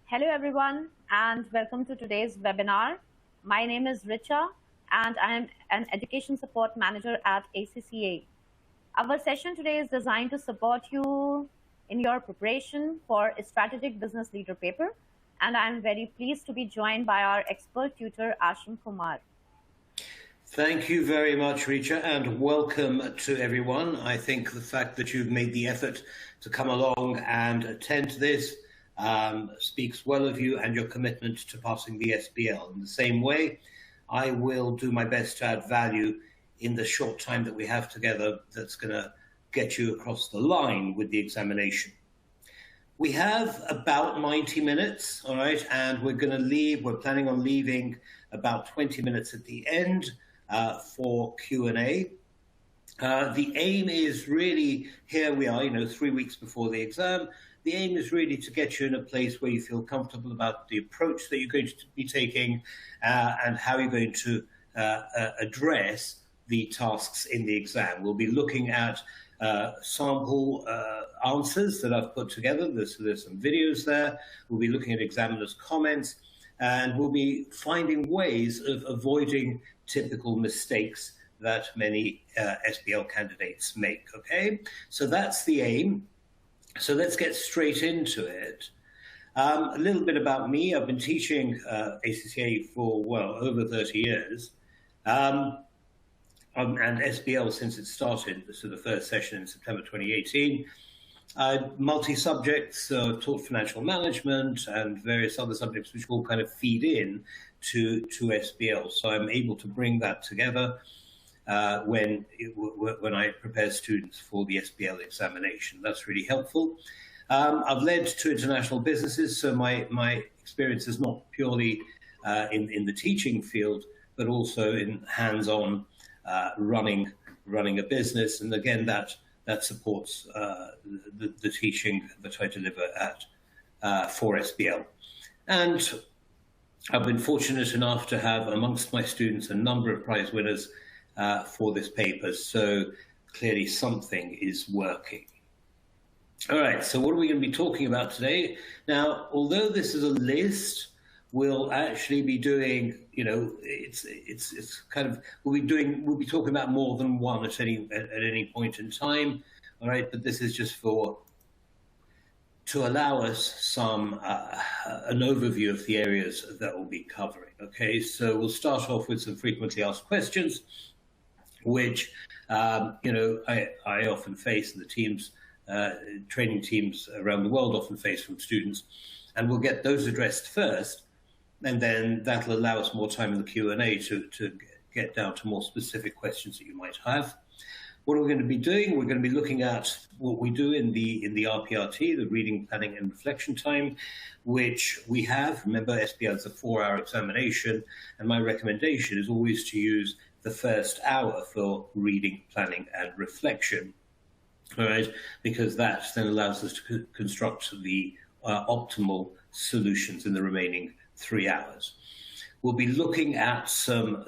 Hello everyone and welcome to today's webinar. My name is Richa and I am an Education Support Manager at ACCA. Our session today is designed to support you in your preparation for a strategic business leader paper, and I am very pleased to be joined by our expert tutor Ashim Kumar. Thank you very much, Richa, and welcome to everyone. I think the fact that you've made the effort to come along and attend to this speaks well of you and your commitment to passing the SBL. In the same way, I will do my best to add value in the short time that we have together that's going to get you across the line with the examination. We have about 90 minutes, all right, and we're planning on leaving about 20 minutes at the end for Q&A. The aim is really, here we are, 3 weeks before the exam. The aim is really to get you in a place where you feel comfortable about the approach that you're going to be taking and how you're going to address the tasks in the exam. We'll be looking at sample answers that I've put together. There's some videos there. We'll be looking at examiners' comments, and we'll be finding ways of avoiding typical mistakes that many SBL candidates make, okay? So that's the aim. So let's get straight into it. A little bit about me. I've been teaching ACCA for, well, over 30 years. And SBL since it started, so the first session in September 2018. Multi-subjects, taught financial management and various other subjects which all kind of feed in to SBL. So I'm able to bring that together when I prepare students for the SBL examination. That's really helpful. I've led two international businesses, so my experience is not purely in the teaching field, but also in hands-on running a business. And again, that supports the teaching that I deliver at for SBL. And I've been fortunate enough to have amongst my students a number of prize winners for this paper, so clearly something is working. All right, so what are we going to be talking about today? Now, although this is a list, we'll actually be doing, it's kind of, we'll be talking about more than one at any point in time. All right, but this is just to allow us some an overview of the areas that we'll be covering. Okay, so we'll start off with some frequently asked questions, which I often face, and the teams, training teams around the world often face from students, and we'll get those addressed first, and then that'll allow us more time in the Q&A to get down to more specific questions that you might have. What are we going to be doing? We're going to be looking at what we do in the RPRT, the reading, planning, and reflection time, which we have. Remember, SBL is a 4-hour examination, and my recommendation is always to use the first hour for reading, planning, and reflection, all right? Because that then allows us to construct the optimal solutions in the remaining 3 hours. We'll be looking at some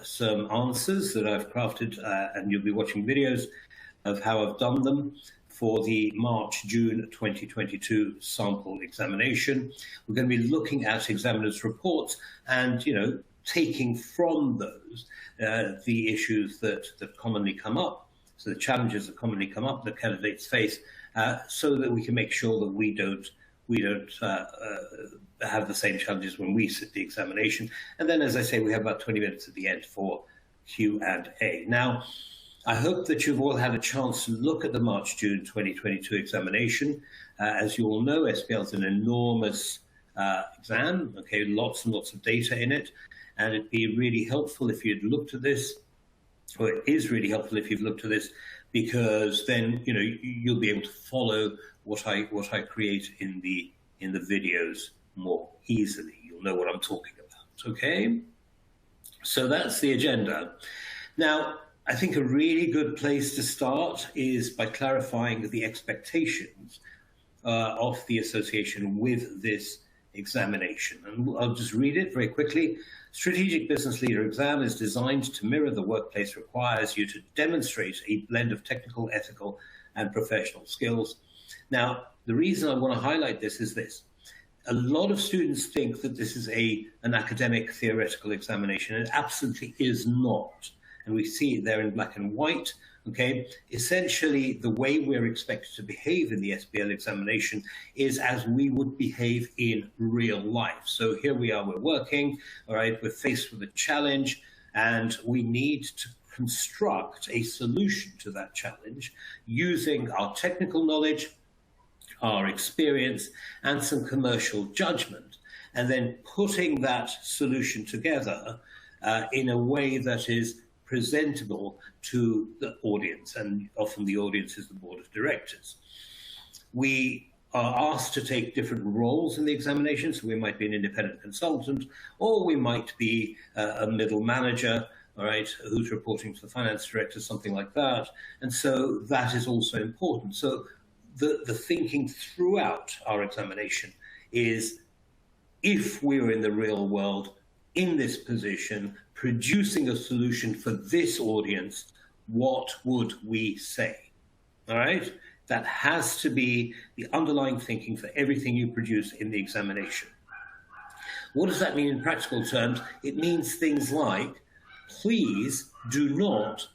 answers that I've crafted, and you'll be watching videos of how I've done them for the March-June 2022 sample examination. We're going to be looking at examiners' reports and, taking from those the issues that commonly come up, so the challenges that commonly come up that candidates face, so that we can make sure that we don't have the same challenges when we sit the examination. And then, as I say, we have about 20 minutes at the end for Q&A. Now, I hope that you've all had a chance to look at the March-June 2022 examination. As you all know, SBL is an enormous exam, okay, lots and lots of data in it, and it'd be really helpful if you'd looked at this, or it is really helpful if you've looked at this, because then you'll be able to follow what I create in the videos more easily. You'll know what I'm talking about. Okay, so that's the agenda. Now, I think a really good place to start is by clarifying the expectations of the association with this examination. And I'll just read it very quickly. Strategic Business Leader exam is designed to mirror the workplace requires you to demonstrate a blend of technical, ethical, and professional skills. Now, the reason I want to highlight this is this. a lot of students think that this is an academic theoretical examination. It absolutely is not. And we see it there in black and white. Okay, essentially, the way we're expected to behave in the SBL examination is as we would behave in real life. So here we are, we're working, all right, we're faced with a challenge, and we need to construct a solution to that challenge using our technical knowledge, our experience, and some commercial judgment, and then putting that solution together in a way that is presentable to the audience, and often the audience is the board of directors. We are asked to take different roles in the examination, so we might be an independent consultant, or we might be a middle manager, all right, who's reporting to the finance director, something like that. And so that is also important. So the thinking throughout our examination is, if we were in the real world, in this position, producing a solution for this audience, what would we say? All right? That has to be the underlying thinking for everything you produce in the examination. What does that mean in practical terms? It means things like, please do not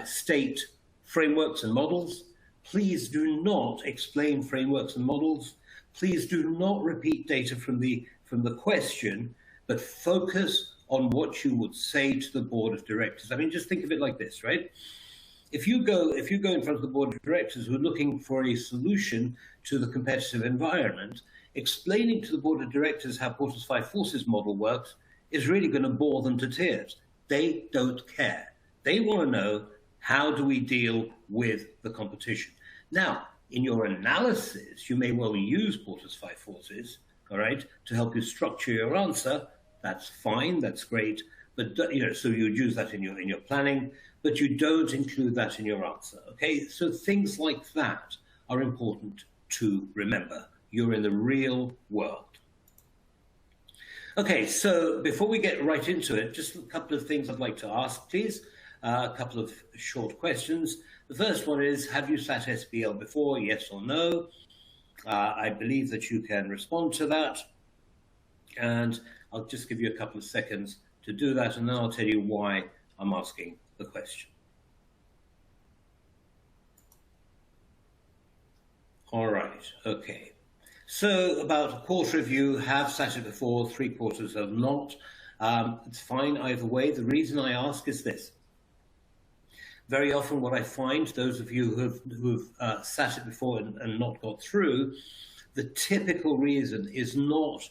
state frameworks and models. Please do not explain frameworks and models. Please do not repeat data from the question, but focus on what you would say to the board of directors. I mean, just think of it like this, right? If you go in front of the board of directors who are looking for a solution to the competitive environment, explaining to the board of directors how Porter's 5 forces model works is really going to bore them to tears. They don't care. They want to know, how do we deal with the competition? Now, in your analysis, you may well use Porter's 5 forces, all right, to help you structure your answer. That's fine, that's great, but so you'd use that in your planning, but you don't include that in your answer. Okay, so things like that are important to remember. You're in the real world. Okay, so before we get right into it, just a couple of things I'd like to ask, please. A couple of short questions. The first one is, have you sat SBL before, yes or no? I believe that you can respond to that. And I'll just give you a couple of seconds to do that, and then I'll tell you why I'm asking the question. All right, okay. So about a quarter of you have sat it before, 3/4 have not. It's fine either way. The reason I ask is this. Very often what I find, those of you who've sat it before and not got through, the typical reason is not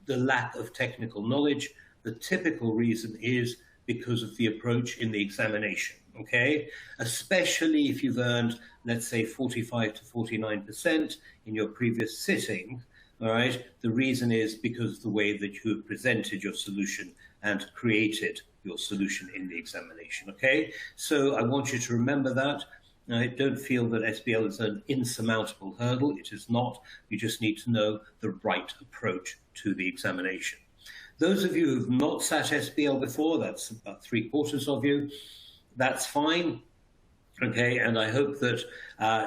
the lack of technical knowledge. The typical reason is because of the approach in the examination, okay? Especially if you've earned, let's say, 45 to 49% in your previous sitting, all right? The reason is because of the way that you have presented your solution and created your solution in the examination, okay? So I want you to remember that. I don't feel that SBL is an insurmountable hurdle. It is not. You just need to know the right approach to the examination. Those of you who've not sat SBL before, that's about 3/4 of you, that's fine, okay? And I hope that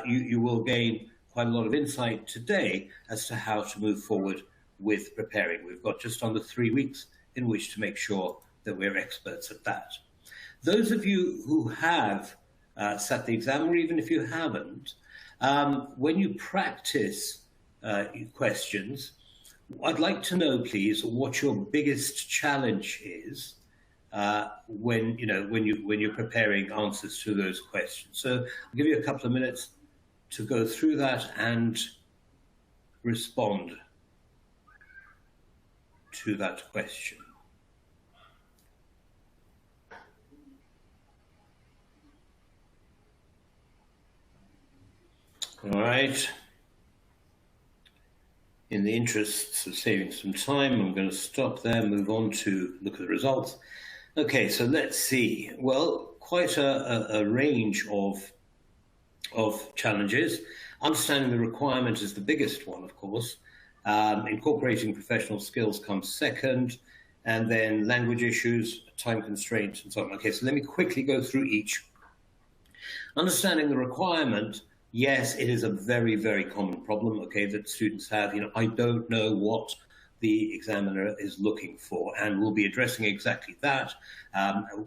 you will gain quite a lot of insight today as to how to move forward with preparing. We've got just under 3 weeks in which to make sure that we're experts at that. Those of you who have sat the exam, or even if you haven't, when you practice questions, I'd like to know, please, what your biggest challenge is when you're preparing answers to those questions. So I'll give you a couple of minutes to go through that and respond to that question. All right. In the interests of saving some time, I'm going to stop there, move on to look at the results. Okay, so let's see. Well, quite a range of challenges. Understanding the requirement is the biggest one, of course. Incorporating professional skills comes second, and then language issues, time constraints, and so on. Okay, so let me quickly go through each. Understanding the requirement Yes, it is a very, very common problem, okay, that students have. I don't know what the examiner is looking for, and we'll be addressing exactly that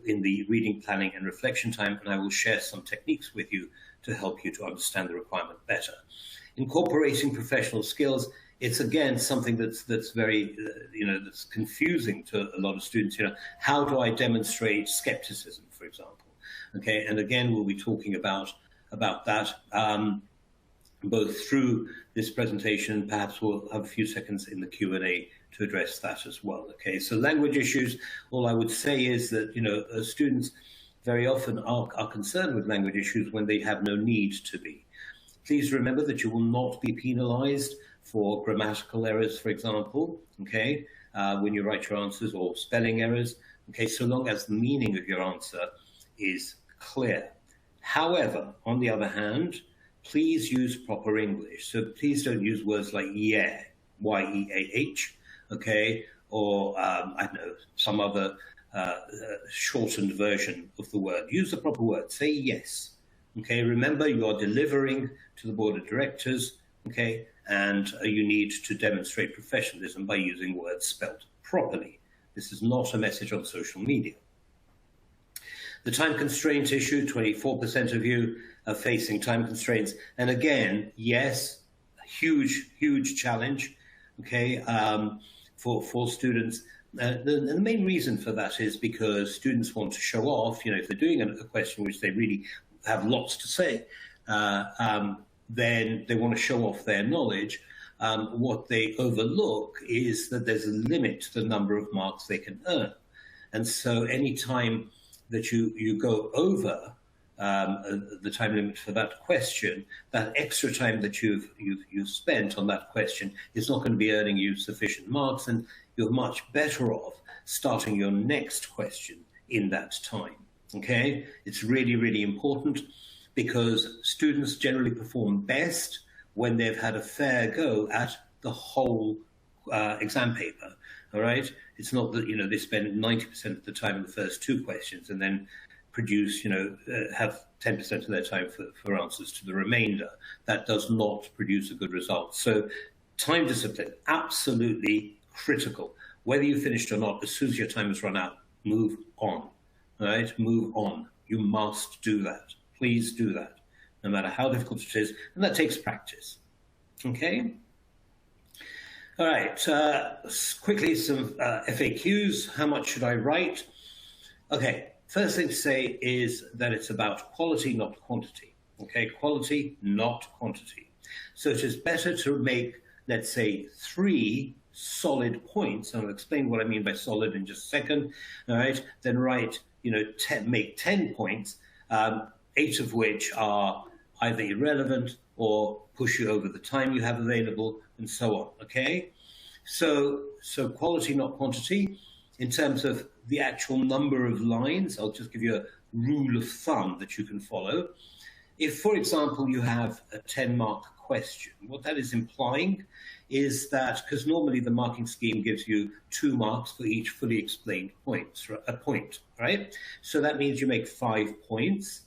in the reading, planning, and reflection time, and I will share some techniques with you to help you to understand the requirement better. Incorporating professional skills, it's again something that's very, that's confusing to a lot of students. How do I demonstrate skepticism, for example? Okay, and again, we'll be talking about that both through this presentation. Perhaps we'll have a few seconds in the Q&A to address that as well. Okay, so language issues, all I would say is that, students very often are concerned with language issues when they have no need to be. Please remember that you will not be penalized for grammatical errors, for example, okay, when you write your answers, or spelling errors, okay, so long as the meaning of your answer is clear. However, on the other hand, please use proper English. So please don't use words like yeah, Y-E-A-H, okay, or I don't know, some other shortened version of the word. Use the proper word. Say yes, okay. Remember, you are delivering to the board of directors, okay, and you need to demonstrate professionalism by using words spelled properly. This is not a message on social media. The time constraint issue, 24% of you are facing time constraints. And again, yes, huge, huge challenge, okay, for students. The main reason for that is because students want to show off. If they're doing a question which they really have lots to say, then they want to show off their knowledge. What they overlook is that there's a limit to the number of marks they can earn. And so any time that you go over the time limit for that question, that extra time that you've spent on that question is not going to be earning you sufficient marks, and you're much better off starting your next question in that time. Okay, it's really, really important, because students generally perform best when they've had a fair go at the whole exam paper. All right, it's not that they spend 90% of the time in the first two questions and then produce have 10% of their time for answers to the remainder. That does not produce a good result. So time discipline, absolutely critical. Whether you finished or not, as soon as your time has run out, move on. All right, move on. You must do that. Please do that, no matter how difficult it is, and that takes practice. Okay. All right, quickly some FAQs. How much should I write? Okay, first thing to say is that it's about quality, not quantity. Okay, quality, not quantity. So it is better to make, let's say, 3 solid points, and I'll explain what I mean by solid in just a second, all right, then write, make 10 points, 8 of which are either irrelevant or push you over the time you have available, and so on, okay? So quality, not quantity. In terms of the actual number of lines, I'll just give you a rule of thumb that you can follow. If, for example, you have a 10-mark question, what that is implying is that, because normally the marking scheme gives you 2 marks for each fully explained point, right? So that means you make 5 points,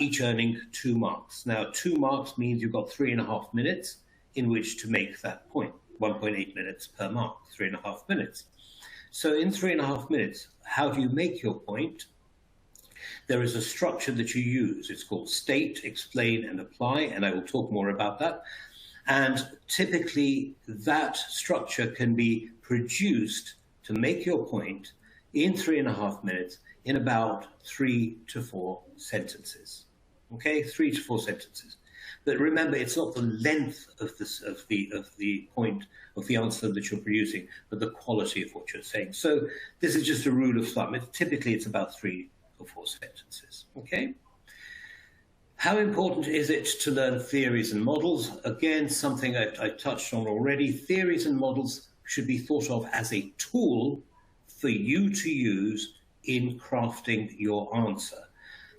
each earning 2 marks. Now, 2 marks means you've got 3.5 minutes in which to make that point. 1.8 minutes per mark, 3.5 minutes. So in 3.5 minutes, how do you make your point? There is a structure that you use. It's called state, explain, and apply, and I will talk more about that. And typically, that structure can be produced to make your point in 3.5 minutes in about 3 to 4 sentences. Okay, 3 to 4 sentences. But remember, it's not the length of the point of the answer that you're producing, but the quality of what you're saying. So this is just a rule of thumb. Typically, it's about 3 or 4 sentences. Okay. How important is it to learn theories and models? Again, something I touched on already. Theories and models should be thought of as a tool for you to use in crafting your answer.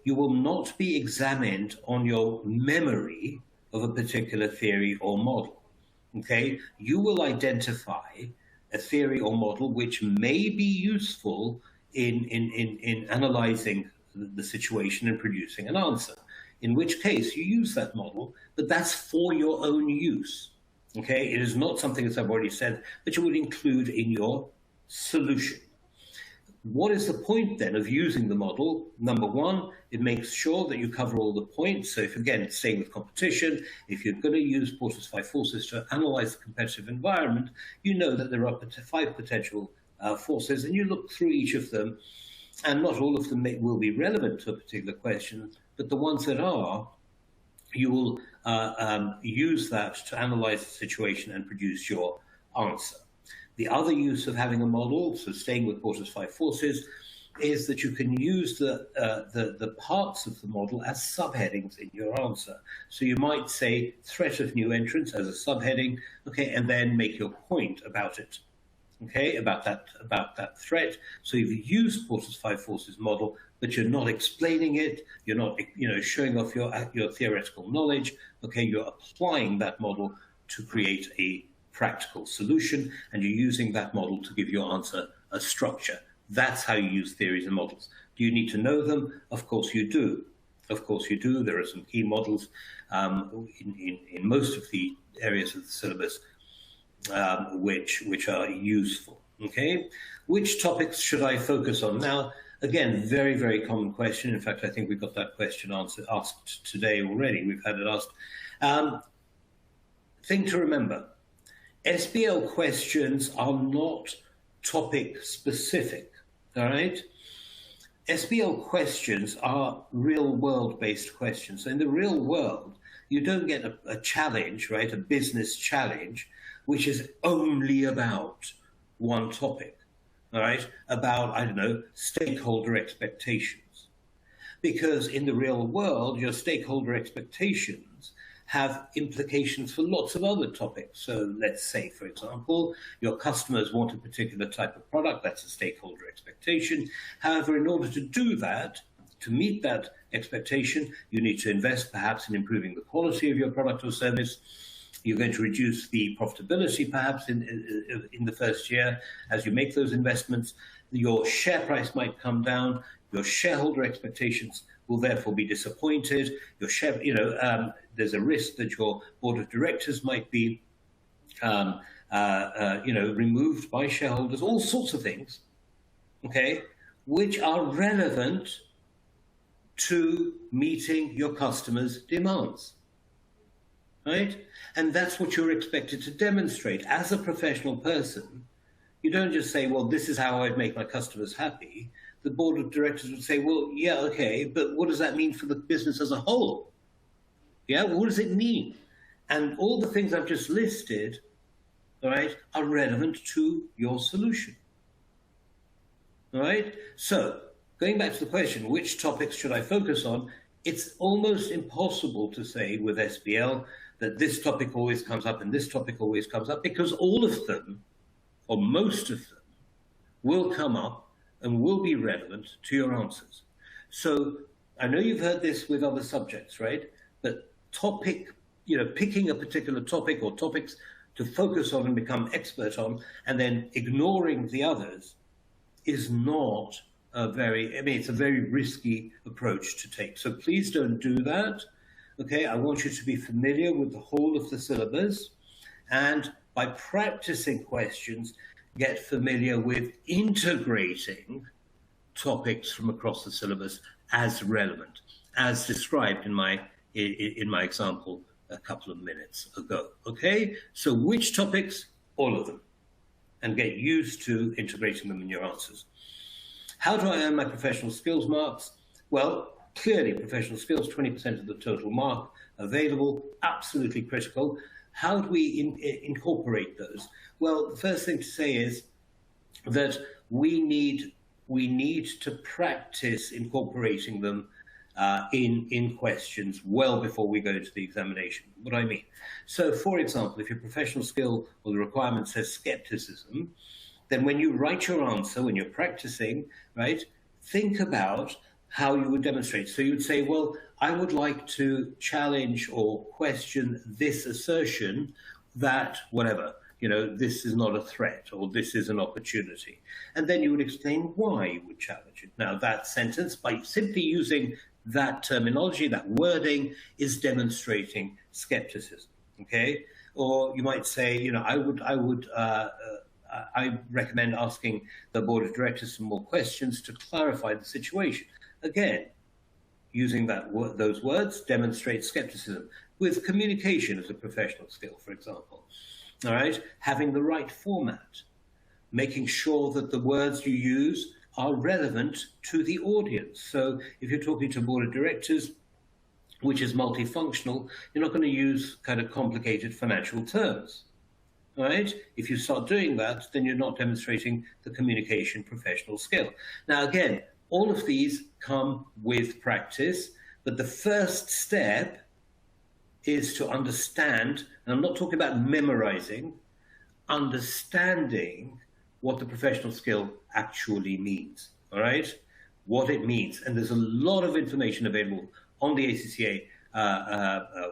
You will not be examined on your memory of a particular theory or model, okay? You will identify a theory or model which may be useful in analyzing the situation and producing an answer. in which case you use that model, but that's for your own use. Okay, it is not something, as I've already said, that you would include in your solution. What is the point then of using the model? Number one, it makes sure that you cover all the points. So if, again, staying with competition, if you're going to use Porter's 5 forces to analyze the competitive environment, you know that there are 5 potential forces, and you look through each of them, and not all of them will be relevant to a particular question, but the ones that are, you will use that to analyze the situation and produce your answer. The other use of having a model, so staying with Porter's 5 forces, is that you can use the parts of the model as subheadings in your answer. So you might say threat of new entrants as a subheading, okay, and then make your point about it, okay, about that threat. So you've used Porter's 5 forces model, but you're not explaining it, you're not, showing off your theoretical knowledge, okay, you're applying that model to create a practical solution, and you're using that model to give your answer a structure. That's how you use theories and models. Do you need to know them? Of course you do. Of course you do. There are some key models in most of the areas of the syllabus which are useful. Okay, which topics should I focus on? Now, again, very, very common question. In fact, I think we've got that question asked today already. We've had it asked. Thing to remember, SBL questions are not topic specific, all right? SBL questions are real world based questions. So in the real world, you don't get a challenge, right? A business challenge, which is only about one topic, all right? About, I don't know, stakeholder expectations. Because in the real world, your stakeholder expectations have implications for lots of other topics. So let's say, for example, your customers want a particular type of product. That's a stakeholder expectation. However, in order to do that, to meet that expectation, you need to invest perhaps in improving the quality of your product or service. You're going to reduce the profitability perhaps in the first year as you make those investments. Your share price might come down. Your shareholder expectations will therefore be disappointed. Your share, there's a risk that your board of directors might be, removed by shareholders. All sorts of things, okay, which are relevant to meeting your customers' demands, right? And that's what you're expected to demonstrate as a professional person. You don't just say, well, this is how I'd make my customers happy. The board of directors would say, well, yeah, okay, but what does that mean for the business as a whole? Yeah, what does it mean? And all the things I've just listed, all right, are relevant to your solution. All right? So, going back to the question, which topics should I focus on? It's almost impossible to say with SBL that this topic always comes up and this topic always comes up, because all of them, or most of them, will come up and will be relevant to your answers. So I know you've heard this with other subjects, right? But picking a particular topic or topics to focus on and become expert on, and then ignoring the others is not it's a very risky approach to take. So please don't do that. Okay, I want you to be familiar with the whole of the syllabus, and by practicing questions, get familiar with integrating topics from across the syllabus as relevant, as described in my example a couple of minutes ago. Okay, so which topics? All of them, and get used to integrating them in your answers. How do I earn my professional skills marks? Well, clearly professional skills, 20% of the total mark available, absolutely critical. How do we incorporate those? Well, the first thing to say is that we need to practice incorporating them in questions well before we go into the examination. What do I mean? So, for example, if your professional skill or the requirement says skepticism, then when you write your answer, when you're practicing, right, think about how you would demonstrate. So you'd say, well, I would like to challenge or question this assertion that whatever, this is not a threat or this is an opportunity. And then you would explain why you would challenge it. Now, that sentence, by simply using that terminology, that wording is demonstrating skepticism, okay? Or you might say, you know, I recommend asking the board of directors some more questions to clarify the situation. Again, using those words demonstrates skepticism. With communication as a professional skill, for example, all right, having the right format, making sure that the words you use are relevant to the audience. So if you're talking to a board of directors, which is multifunctional, you're not going to use kind of complicated financial terms, right? If you start doing that, then you're not demonstrating the communication professional skill. Now, again, all of these come with practice, but the first step is to understand, and I'm not talking about memorizing, understanding what the professional skill actually means, all right? What it means. And there's a lot of information available on the ACCA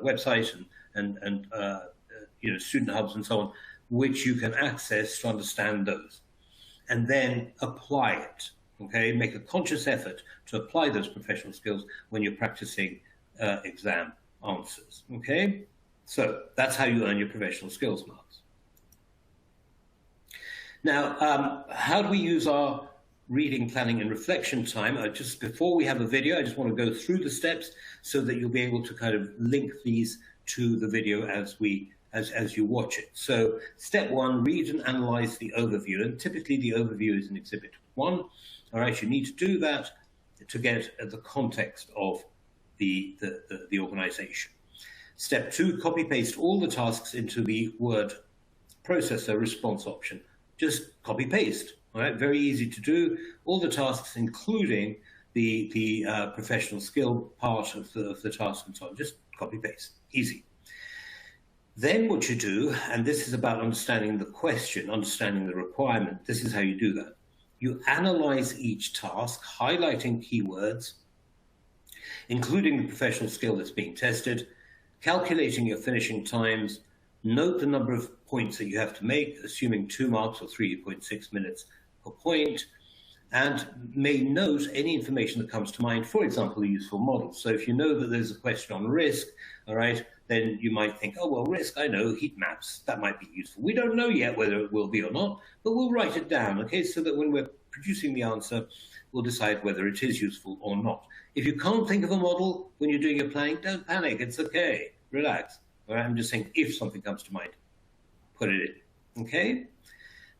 website and you know, student hubs and so on, which you can access to understand those. And then apply it, okay? Make a conscious effort to apply those professional skills when you're practicing exam answers, okay? So that's how you earn your professional skills marks. Now, how do we use our reading, planning, and reflection time? Just before we have a video, I just want to go through the steps so that you'll be able to kind of link these to the video as you watch it. So step one, read and analyze the overview. And typically the overview is in Exhibit 1. All right, you need to do that to get at the context of the organization. Step two, copy paste all the tasks into the word processor response option. Just copy paste, all right? Very easy to do. All the tasks, including the professional skill part of the task and so on, just copy paste, easy. Then what you do, and this is about understanding the question, understanding the requirement, this is how you do that. You analyze each task, highlighting keywords, including the professional skill that's being tested, calculating your finishing times, note the number of points that you have to make, assuming 2 marks or 3.6 minutes per point, and may note any information that comes to mind, for example, a useful model. So if you know that there's a question on risk, all right, then you might think, oh, well, risk, I know, heat maps, that might be useful. We don't know yet whether it will be or not, but we'll write it down, okay, so that when we're producing the answer, we'll decide whether it is useful or not. If you can't think of a model when you're doing your planning, don't panic, it's okay, relax. All right, I'm just saying if something comes to mind, put it in, okay?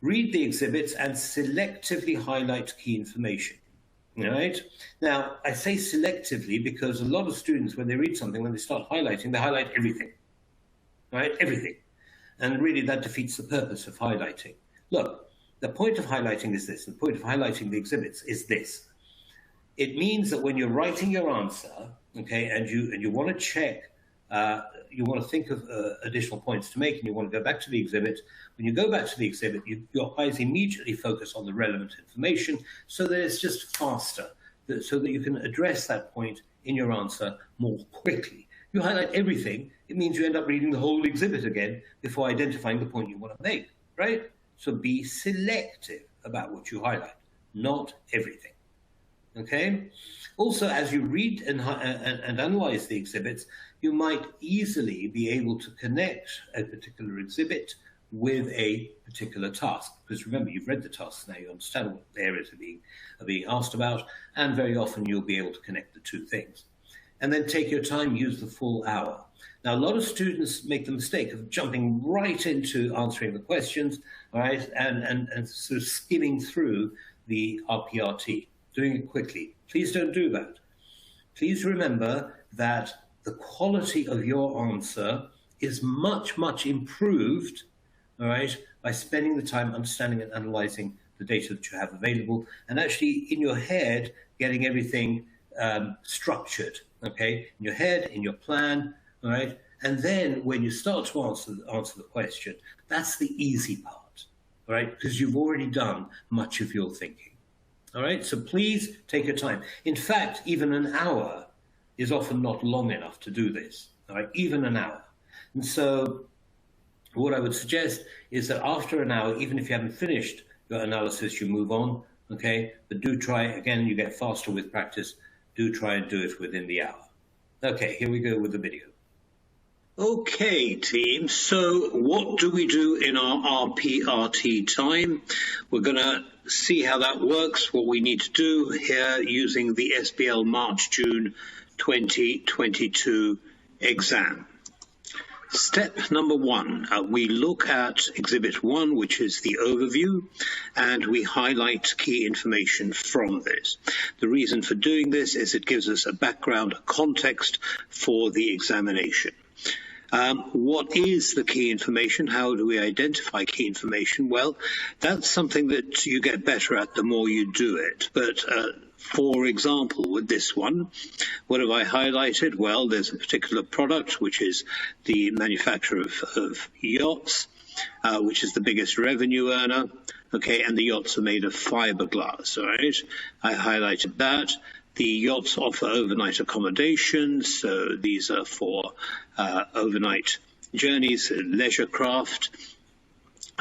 Read the exhibits and selectively highlight key information, all right? Now, I say selectively because a lot of students, when they read something, when they start highlighting, they highlight everything, all right, everything. And really that defeats the purpose of highlighting. Look, the point of highlighting is this, the point of highlighting the exhibits is this. It means that when you're writing your answer, okay, and you want to check, you want to think of additional points to make, and you want to go back to the exhibit. When you go back to the exhibit, your eyes immediately focus on the relevant information so that it's just faster, so that you can address that point in your answer more quickly. You highlight everything, it means you end up reading the whole exhibit again before identifying the point you want to make, right? So be selective about what you highlight, not everything. Okay. Also, as you read and analyze the exhibits, you might easily be able to connect a particular exhibit with a particular task. Because remember, you've read the tasks now, you understand what areas are being asked about, and very often you'll be able to connect the two things. And then take your time, use the full hour. Now, a lot of students make the mistake of jumping right into answering the questions, all right, and sort of skimming through the RPRT. Doing it quickly. Please don't do that. Please remember that the quality of your answer is much, much improved, all right, by spending the time understanding and analyzing the data that you have available and actually in your head getting everything structured, okay, in your head, in your plan, all right, and then when you start to answer the question, that's the easy part, all right, because you've already done much of your thinking. All right, so please take your time. In fact, even an hour is often not long enough to do this, all right, even an hour. And so what I would suggest is that after an hour, even if you haven't finished your analysis, you move on, okay? But do try, again, you get faster with practice, do try and do it within the hour. Okay, here we go with the video. Okay, team, so what do we do in our RPRT time? We're going to see how that works, what we need to do here using the SBL March-June 2022 exam. Step number one, we look at Exhibit 1, which is the overview, and we highlight key information from this. The reason for doing this is it gives us a background, a context for the examination. What is the key information? How do we identify key information? Well, that's something that you get better at the more you do it. But for example, with this one, what have I highlighted? Well, there's a particular product, which is the manufacture of yachts, which is the biggest revenue earner. Okay, and the yachts are made of fiberglass, all right? I highlighted that. The yachts offer overnight accommodations, so these are for overnight journeys, leisure craft.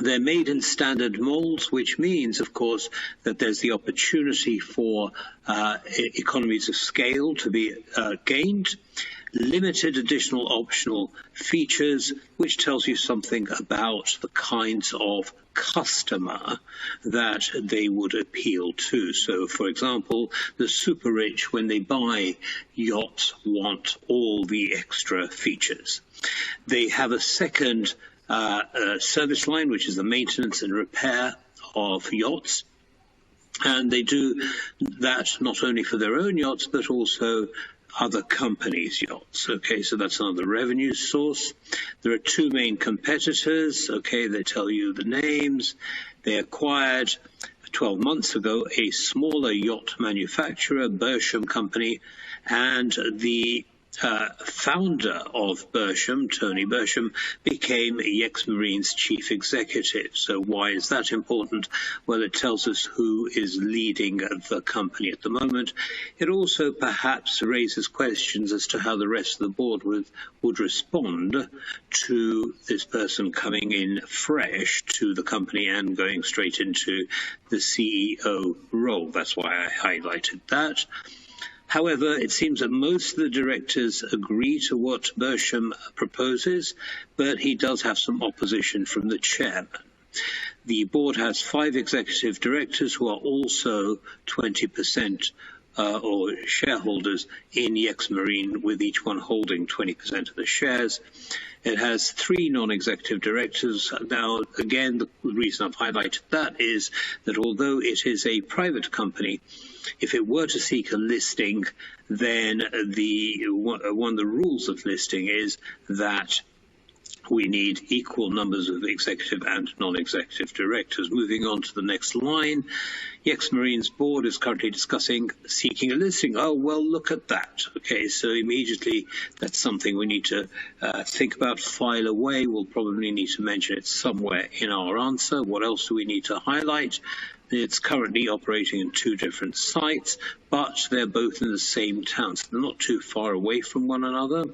They're made in standard molds, which means, of course, that there's the opportunity for economies of scale to be gained. Limited additional optional features, which tells you something about the kinds of customer that they would appeal to. So, for example, the super rich, when they buy yachts, want all the extra features. They have a second service line, which is the maintenance and repair of yachts. And they do that not only for their own yachts, but also other companies' yachts. Okay, so that's another revenue source. There are two main competitors. Okay, they tell you the names. They acquired 12 months ago a smaller yacht manufacturer, Bersham Company, and the founder of Bersham, Tony Bersham, became Yex Marine's chief executive. So why is that important? Well, it tells us who is leading the company at the moment. It also perhaps raises questions as to how the rest of the board would respond to this person coming in fresh to the company and going straight into the CEO role. That's why I highlighted that. However, it seems that most of the directors agree to what Bersham proposes, but he does have some opposition from the chairman. The board has 5 executive directors who are also 20% or shareholders in Yex Marine, with each one holding 20% of the shares. It has 3 non-executive directors. Now, again, the reason I've highlighted that is that although it is a private company, if it were to seek a listing, then one of the rules of listing is that we need equal numbers of executive and non-executive directors. Moving on to the next line, Yex Marine's board is currently discussing seeking a listing. Oh, well, look at that. Okay, so immediately that's something we need to think about, file away. We'll probably need to mention it somewhere in our answer. What else do we need to highlight? It's currently operating in 2 different sites, but they're both in the same town, so they're not too far away from one another.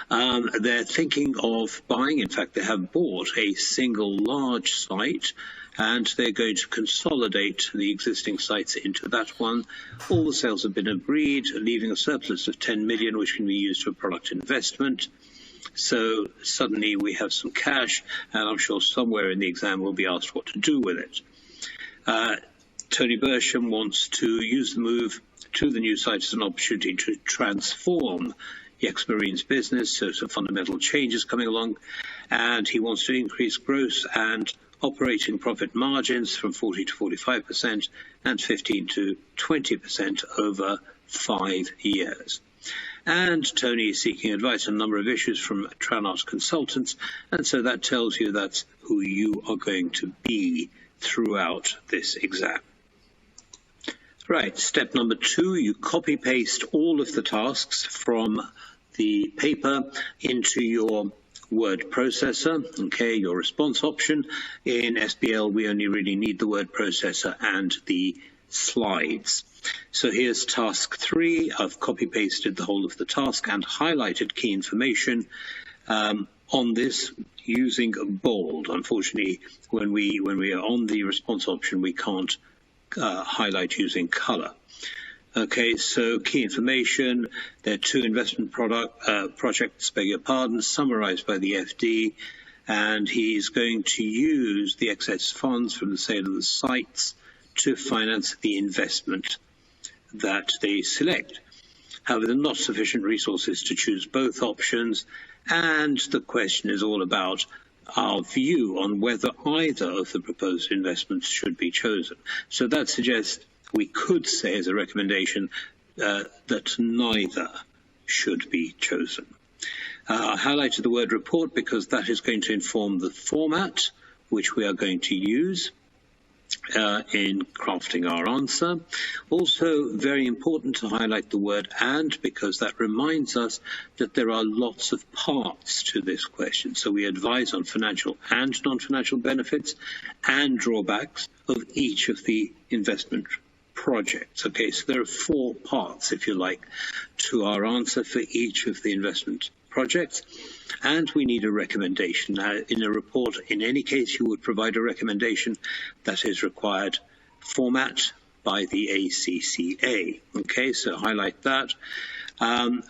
They're thinking of buying, in fact, they have bought a single large site, and they're going to consolidate the existing sites into that one. All the sales have been agreed, leaving a surplus of 10 million, which can be used for product investment. So suddenly we have some cash, and I'm sure somewhere in the exam we'll be asked what to do with it. Tony Bersham wants to use the move to the new site as an opportunity to transform Yex Marine's business, so some fundamental changes coming along, and he wants to increase gross and operating profit margins from 40 to 45% and 15 to 20% over 5 years. And Tony is seeking advice on a number of issues from Tranart Consultants, and so that tells you that's who you are going to be throughout this exam. Right, step number 2, you copy-paste all of the tasks from the paper into your word processor, okay, your response option. In SBL, we only really need the word processor and the slides. So here's task 3. I've copy-pasted the whole of the task and highlighted key information on this using bold. Unfortunately, when we are on the response option, we can't highlight using color. Okay, so key information, there are two investment projects, beg your pardon, summarized by the FD, and he's going to use the excess funds from the sale of the sites to finance the investment that they select. However, there are not sufficient resources to choose both options, and the question is all about our view on whether either of the proposed investments should be chosen. So that suggests we could say as a recommendation that neither should be chosen. I highlighted the word report because that is going to inform the format which we are going to use in crafting our answer. Also very important to highlight the word and, because that reminds us that there are lots of parts to this question. So we advise on financial and non-financial benefits and drawbacks of each of the investment projects. Okay, so there are 4 parts, if you like, to our answer for each of the investment projects, and we need a recommendation. Now, in a report, in any case, you would provide a recommendation that is required format by the ACCA. Okay, so highlight that.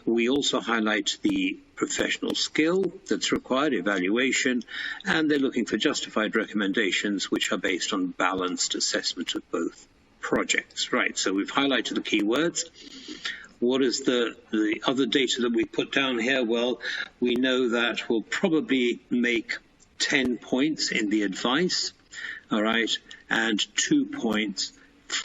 We also highlight the professional skill that's required, evaluation, and they're looking for justified recommendations which are based on balanced assessment of both projects. Right, so we've highlighted the key words. What is the other data that we put down here? Well, we know that we'll probably make 10 points in the advice, all right, and 2 points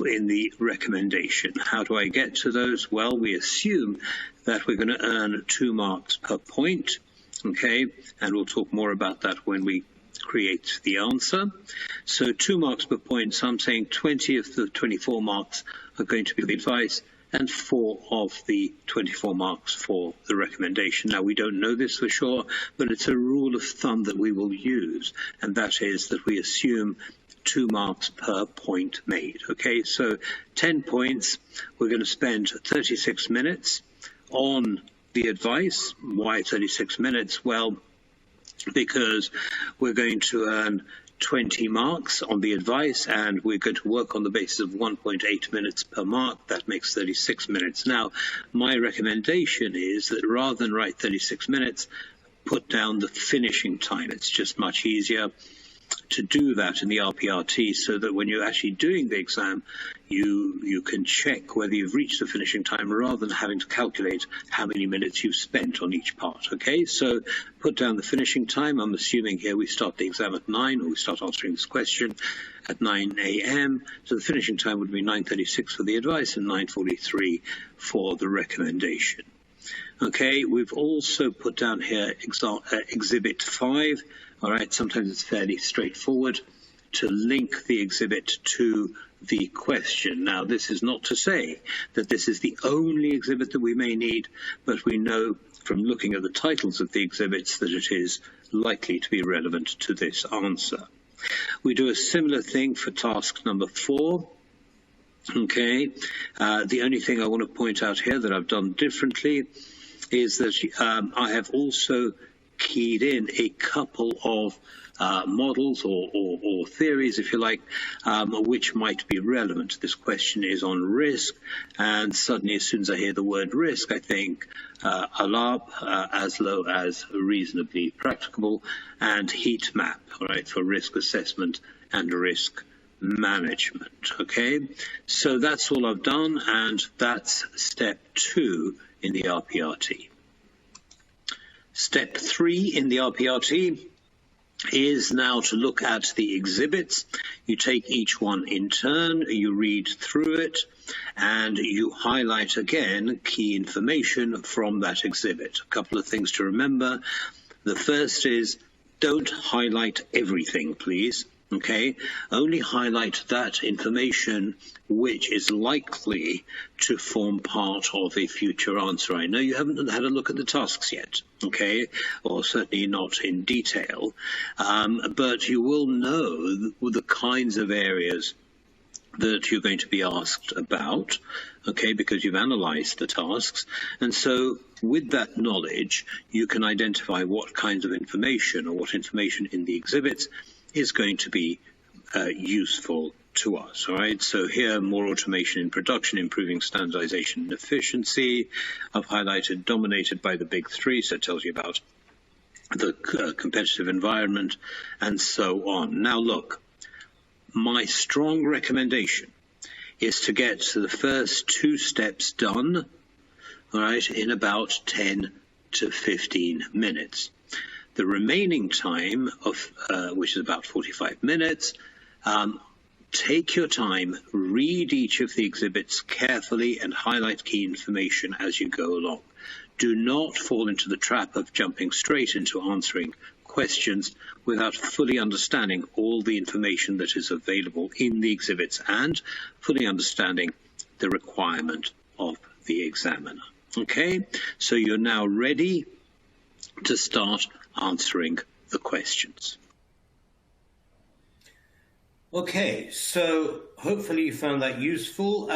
in the recommendation. How do I get to those? Well, we assume that we're going to earn 2 marks per point, okay, and we'll talk more about that when we create the answer. So 2 marks per point, so I'm saying 20 of the 24 marks are going to be the advice, and 4 of the 24 marks for the recommendation. Now, we don't know this for sure, but it's a rule of thumb that we will use, and that is that we assume 2 marks per point made. Okay, so 10 points, we're going to spend 36 minutes on the advice. Why 36 minutes? Well, because we're going to earn 20 marks on the advice, and we're going to work on the basis of 1.8 minutes per mark. That makes 36 minutes. Now, my recommendation is that rather than write 36 minutes, put down the finishing time. It's just much easier to do that in the RPRT, so that when you're actually doing the exam, you can check whether you've reached the finishing time rather than having to calculate how many minutes you've spent on each part. Okay, so put down the finishing time. I'm assuming here we start the exam at 9, or we start answering this question at 9 a.m. So the finishing time would be 9:36 for the advice and 9:43 for the recommendation. Okay, we've also put down here Exhibit 5. All right, sometimes it's fairly straightforward to link the exhibit to the question. Now, this is not to say that this is the only exhibit that we may need, but we know from looking at the titles of the exhibits that it is likely to be relevant to this answer. We do a similar thing for task number 4. Okay, the only thing I want to point out here that I've done differently is that I have also keyed in a couple of models or theories, if you like, which might be relevant. This question is on risk, and suddenly as soon as I hear the word risk, I think ALARP, as low as reasonably practicable, and heat map, all right, for risk assessment and risk management. Okay, so that's all I've done, and that's step 2 in the RPRT. Step 3 in the RPRT is now to look at the exhibits. You take each one in turn, you read through it, and you highlight again key information from that exhibit. A couple of things to remember. The first is, don't highlight everything, please. Okay, only highlight that information which is likely to form part of a future answer. I know you haven't had a look at the tasks yet, okay, or certainly not in detail, but you will know the kinds of areas that you're going to be asked about, okay, because you've analyzed the tasks. And so with that knowledge, you can identify what kinds of information or what information in the exhibits is going to be useful to us, all right? So here, more automation in production, improving standardization and efficiency. I've highlighted dominated by the big three, so it tells you about the competitive environment and so on. Now look, my strong recommendation is to get to the first 2 steps done, all right, in about 10 to 15 minutes. The remaining time, which is about 45 minutes, take your time, read each of the exhibits carefully and highlight key information as you go along. Do not fall into the trap of jumping straight into answering questions without fully understanding all the information that is available in the exhibits and fully understanding the requirement of the examiner. Okay, so you're now ready to start answering the questions. Okay, so hopefully you found that useful.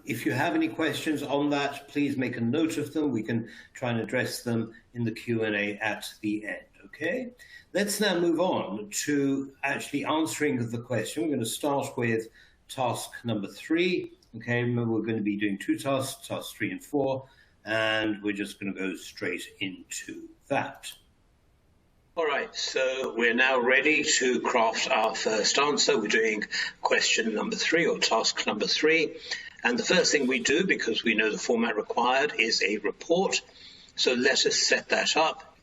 If you have any questions on that, please make a note of them. We can try and address them in the Q&A at the end, okay? Let's now move on to actually answering the question. We're going to start with task number 3, okay? Remember, we're going to be doing 2 tasks, tasks 3 and 4, and we're just going to go straight into that. All right, so we're now ready to craft our first answer. We're doing question number 3 or task number 3. And the first thing we do, because we know the format required, is a report. So let us set that up.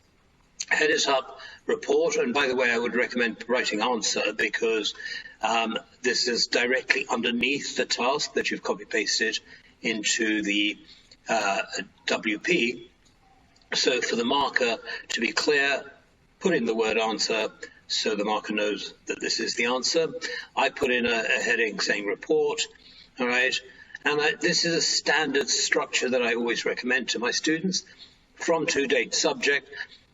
Head it up, report. And by the way, I would recommend writing answer because this is directly underneath the task that you've copy-pasted into the WP. So for the marker to be clear, put in the word answer so the marker knows that this is the answer. I put in a heading saying report, all right? And this is a standard structure that I always recommend to my students, from to date subject.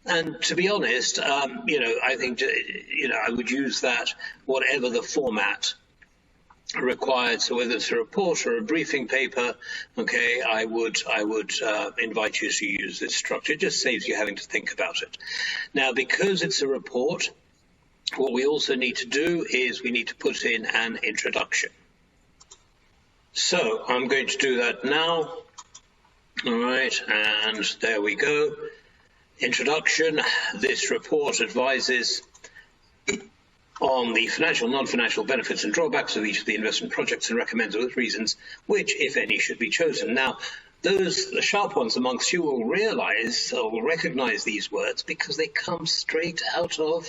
And to be honest, I think, I would use that whatever the format required. So whether it's a report or a briefing paper, okay, I would invite you to use this structure. It just saves you having to think about it. Now, because it's a report, what we also need to do is we need to put in an introduction. So I'm going to do that now. All right, and there we go. Introduction. This report advises on the financial, non-financial benefits and drawbacks of each of the investment projects and recommends those reasons which, if any, should be chosen. Now, the sharp ones amongst you will realize or will recognize these words because they come straight out of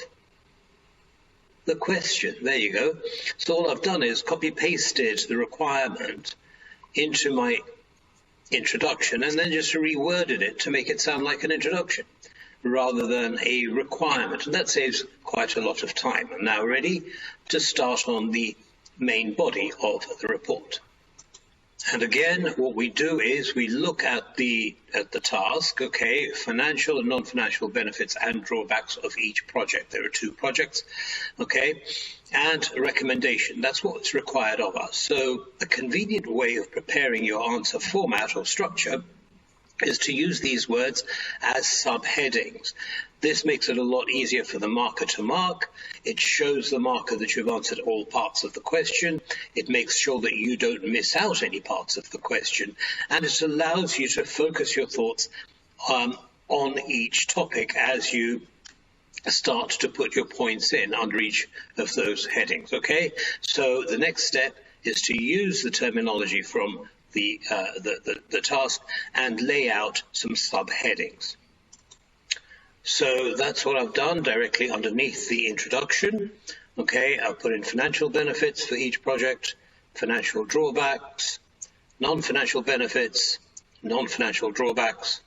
the question. There you go. So all I've done is copy-pasted the requirement into my introduction and then just reworded it to make it sound like an introduction rather than a requirement, and that saves quite a lot of time. I'm now ready to start on the main body of the report. And again, what we do is we look at the task, okay, financial and non-financial benefits and drawbacks of each project. There are 2 projects, okay, and a recommendation. That's what's required of us. So a convenient way of preparing your answer format or structure is to use these words as subheadings. This makes it a lot easier for the marker to mark. It shows the marker that you've answered all parts of the question. It makes sure that you don't miss out any parts of the question. And it allows you to focus your thoughts on each topic as you start to put your points in under each of those headings, okay? So the next step is to use the terminology from the task and lay out some subheadings. So that's what I've done directly underneath the introduction. Okay, I've put in financial benefits for each project, financial drawbacks, non-financial benefits, non-financial drawbacks,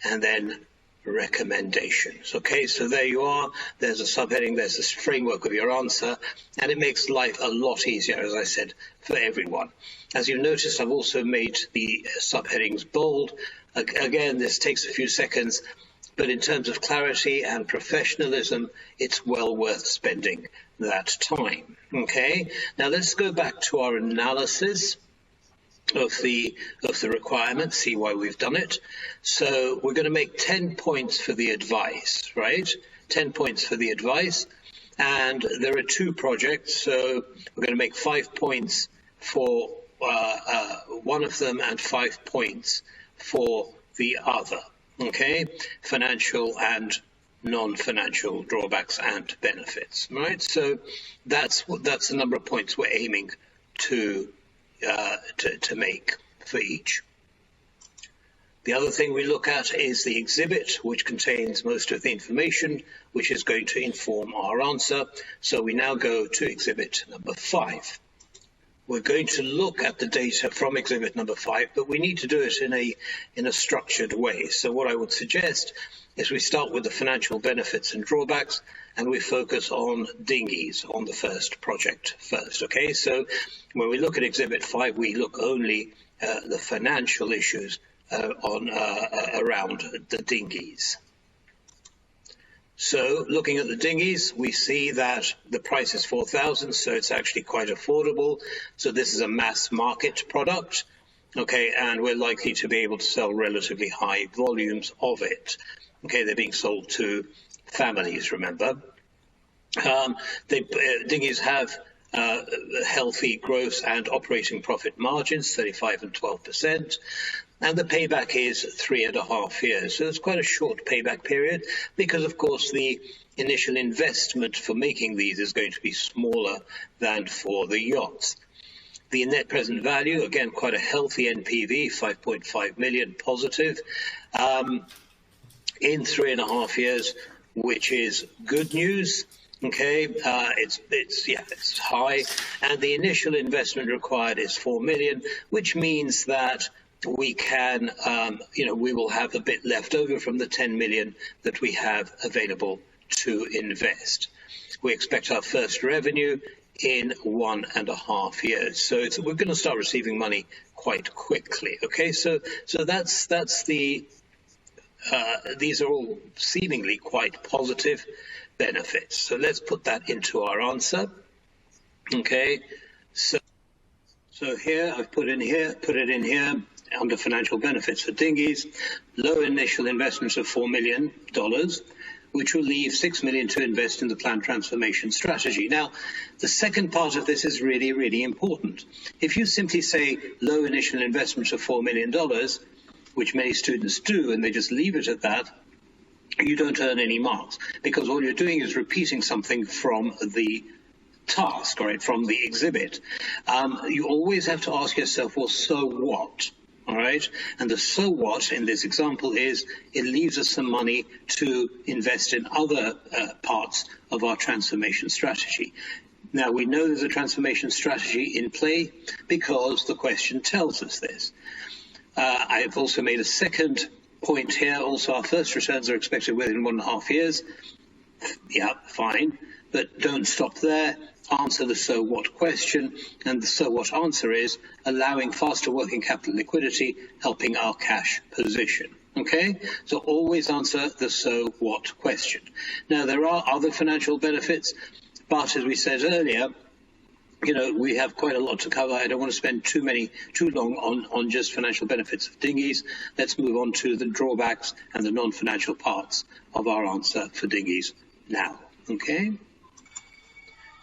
and then recommendations. Okay, so there you are. There's a subheading, there's this framework of your answer, and it makes life a lot easier, as I said, for everyone. As you've noticed, I've also made the subheadings bold. Again, this takes a few seconds, but in terms of clarity and professionalism, it's well worth spending that time. Okay, now let's go back to our analysis of the requirement, see why we've done it. So we're going to make 10 points for the advice, right? 10 points for the advice. and there are 2 projects, so we're going to make 5 points for one of them and 5 points for the other. Okay, financial and non-financial drawbacks and benefits. Right, so that's the number of points we're aiming to make for each. The other thing we look at is the exhibit, which contains most of the information, which is going to inform our answer. So we now go to exhibit number 5. We're going to look at the data from exhibit number 5, but we need to do it in a structured way. So what I would suggest is we start with the financial benefits and drawbacks, and we focus on dinghies on the first project first. Okay, so when we look at exhibit 5, we look only at the financial issues around the dinghies. So looking at the dinghies, we see that the price is 4,000, so it's actually quite affordable. So this is a mass market product, okay, and we're likely to be able to sell relatively high volumes of it. Okay, they're being sold to families, remember. Dinghies have healthy gross and operating profit margins, 35 and 12%. And the payback is 3.5 years. So it's quite a short payback period because, of course, the initial investment for making these is going to be smaller than for the yachts. The net present value, again, quite a healthy NPV, 5.5 million positive in 3.5 years, which is good news. Okay, it's high, and the initial investment required is 4 million, which means that we can, we will have a bit left over from the 10 million that we have available to invest. We expect our first revenue in 1.5 years. So we're going to start receiving money quite quickly. Okay, so that's the, these are all seemingly quite positive benefits. So let's put that into our answer. Okay, so here I've put it in here. Under financial benefits for dinghies, low initial investments of $4 million, which will leave $6 million to invest in the planned transformation strategy. Now, the second part of this is really, really important. If you simply say low initial investments of $4 million, which many students do, and they just leave it at that, you don't earn any marks, because all you're doing is repeating something from the task, right, from the exhibit. You always have to ask yourself, well, so what? All right, and the so what in this example is it leaves us some money to invest in other parts of our transformation strategy. Now, we know there's a transformation strategy in play because the question tells us this. I've also made a second point here. Also, our first returns are expected within 1.5 years. Yeah, fine, but don't stop there. Answer the so what question, and the so what answer is allowing faster working capital liquidity, helping our cash position. Okay, so always answer the so what question. Now, there are other financial benefits, but as we said earlier, we have quite a lot to cover. I don't want to spend too long on just financial benefits of dinghies. Let's move on to the drawbacks and the non-financial parts of our answer for dinghies now. Okay.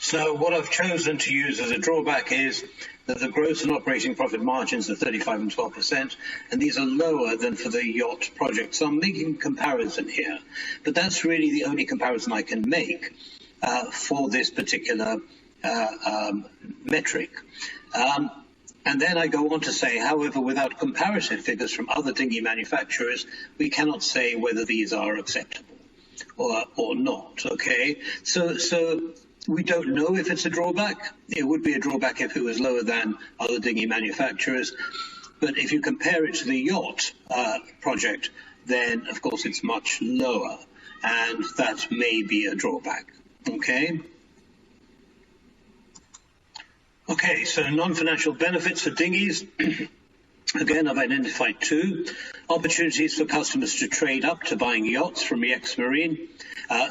So what I've chosen to use as a drawback is that the gross and operating profit margins are 35 and 12%, and these are lower than for the yacht project. So I'm making a comparison here, but that's really the only comparison I can make for this particular metric. And then I go on to say, however, without comparative figures from other dinghy manufacturers, we cannot say whether these are acceptable or not. Okay, so we don't know if it's a drawback. It would be a drawback if it was lower than other dinghy manufacturers. But if you compare it to the yacht project, then, of course, it's much lower. And that may be a drawback. Okay? Okay, so non-financial benefits for dinghies. Again, I've identified 2. Opportunities for customers to trade up to buying yachts from EX Marine.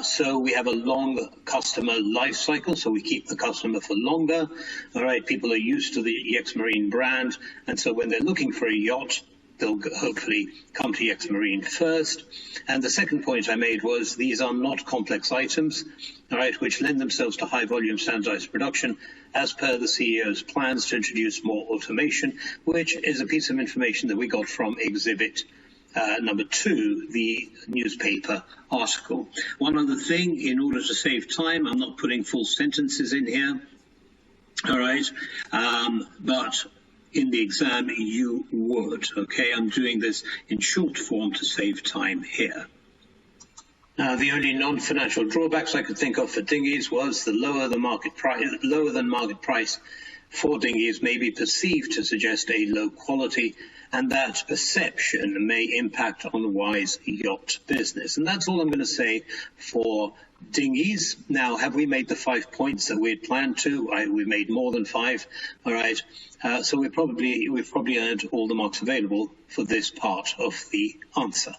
So we have a long customer life cycle, so we keep the customer for longer. All right, people are used to the EX Marine brand, and so when they're looking for a yacht, they'll hopefully come to Ex-Marine first. And the second point I made was these are not complex items, all right, which lend themselves to high volume standardized production as per the CEO's plans to introduce more automation, which is a piece of information that we got from exhibit number 2, the newspaper article. One other thing, in order to save time, I'm not putting full sentences in here, all right, but in the exam you would, okay? I'm doing this in short form to save time here. Now, the only non-financial drawbacks I could think of for dinghies was the lower than market price for dinghies may be perceived to suggest a low quality, and that perception may impact on the wise yacht business. And that's all I'm going to say for dinghies. Now, have we made the 5 points that we had planned to? We made more than 5. All right. So we've probably earned all the marks available for this part of the answer.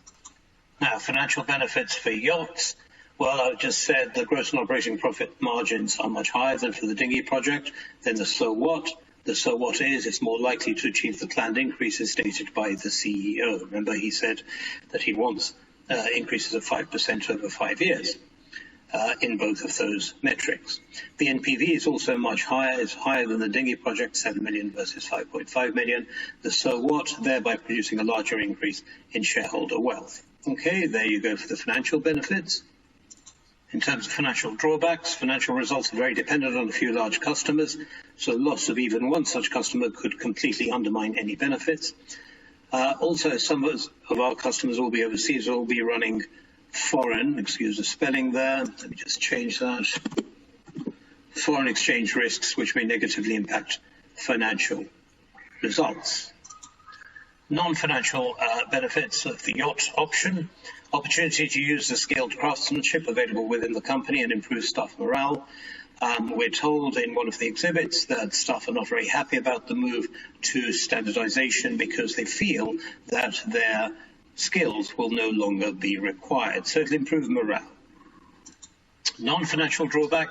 Now, financial benefits for yachts. Well, I've just said the gross and operating profit margins are much higher than for the dinghy project. Then the so what? The so what is it's more likely to achieve the planned increases stated by the CEO. Remember, he said that he wants increases of 5% over 5 years in both of those metrics. The NPV is also much higher. It's higher than the dinghy project, 7 million versus 5.5 million. The so what, thereby producing a larger increase in shareholder wealth. Okay, there you go for the financial benefits. In terms of financial drawbacks, financial results are very dependent on a few large customers, so loss of even one such customer could completely undermine any benefits. Also, some of our customers will be overseas or will be running foreign, excuse the spelling there, let me just change that, foreign exchange risks which may negatively impact financial results. Non-financial benefits of the yacht option. Opportunity to use the skilled craftsmanship available within the company and improve staff morale. We're told in one of the exhibits that staff are not very happy about the move to standardization because they feel that their skills will no longer be required. So it'll improve morale. Non-financial drawback,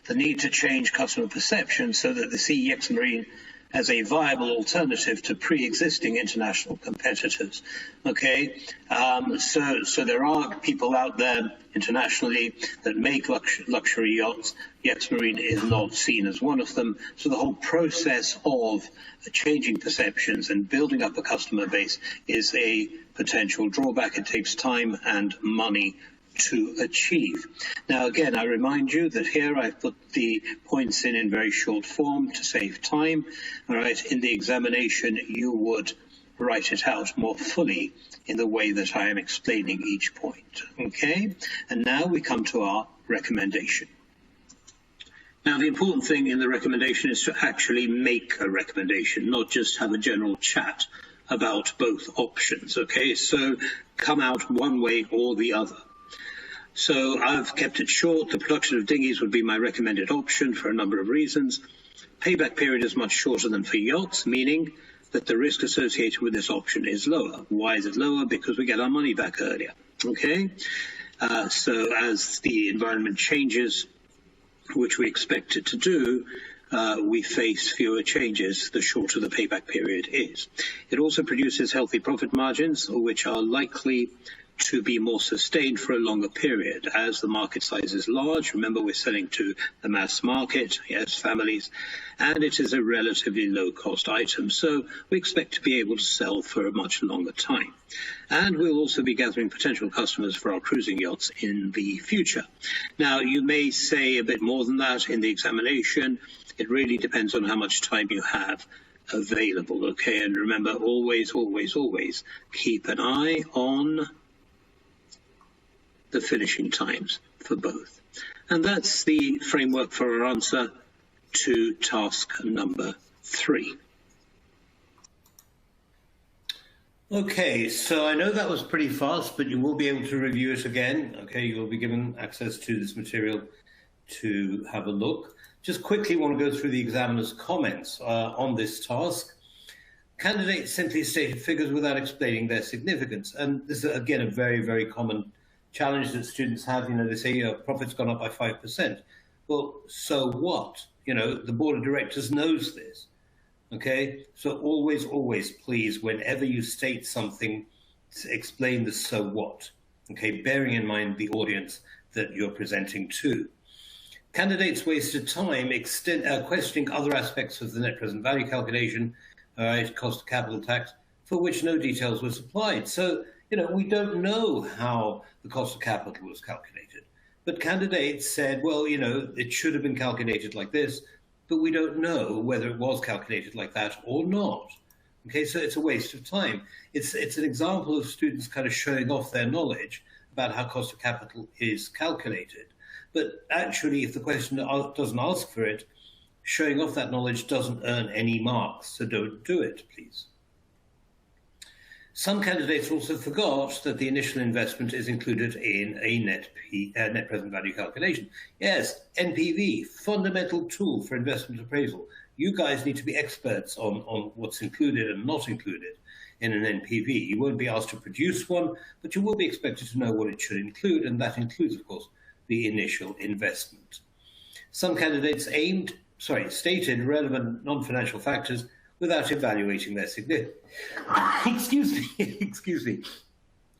the need to change customer perception so that the CE Ex-Marine as a viable alternative to pre-existing international competitors. Okay, so there are people out there internationally that make luxury yachts. The Ex-Marine is not seen as one of them. So the whole process of changing perceptions and building up a customer base is a potential drawback. It takes time and money to achieve. Now, again, I remind you that here I've put the points in very short form to save time. All right, in the examination, you would write it out more fully in the way that I am explaining each point. Okay, and now we come to our recommendation. Now, the important thing in the recommendation is to actually make a recommendation, not just have a general chat about both options. Okay, so come out one way or the other. So I've kept it short. The production of dinghies would be my recommended option for a number of reasons. Payback period is much shorter than for yachts, meaning that the risk associated with this option is lower. Why is it lower? Because we get our money back earlier. Okay, so as the environment changes, which we expect it to do, we face fewer changes the shorter the payback period is. It also produces healthy profit margins, which are likely to be more sustained for a longer period as the market size is large. Remember, we're selling to the mass market, yes, families, and it is a relatively low-cost item, so we expect to be able to sell for a much longer time. And we'll also be gathering potential customers for our cruising yachts in the future. Now, you may say a bit more than that in the examination. It really depends on how much time you have available, okay? And remember, always, always, always keep an eye on the finishing times for both. And that's the framework for our answer to task number 3. Okay, so I know that was pretty fast, but you will be able to review it again. Okay, you will be given access to this material to have a look. Just quickly want to go through the examiner's comments on this task. Candidates simply stated figures without explaining their significance. And this is, again, a very, very common challenge that students have. You know, they say, profit's gone up by 5%. Well, so what? You know, the board of directors knows this. Okay, so always, please, whenever you state something, explain the so what. Okay, bearing in mind the audience that you're presenting to. Candidates wasted time questioning other aspects of the net present value calculation, cost of capital tax, for which no details were supplied. So, we don't know how the cost of capital was calculated. But candidates said, well, it should have been calculated like this, but we don't know whether it was calculated like that or not. Okay, so it's a waste of time. It's an example of students kind of showing off their knowledge about how cost of capital is calculated. But actually, if the question doesn't ask for it, showing off that knowledge doesn't earn any marks, so don't do it, please. Some candidates also forgot that the initial investment is included in a net present value calculation. Yes, NPV, fundamental tool for investment appraisal. You guys need to be experts on what's included and not included in an NPV. You won't be asked to produce one, but you will be expected to know what it should include, and that includes, of course, the initial investment. Some candidates stated relevant non-financial factors without evaluating their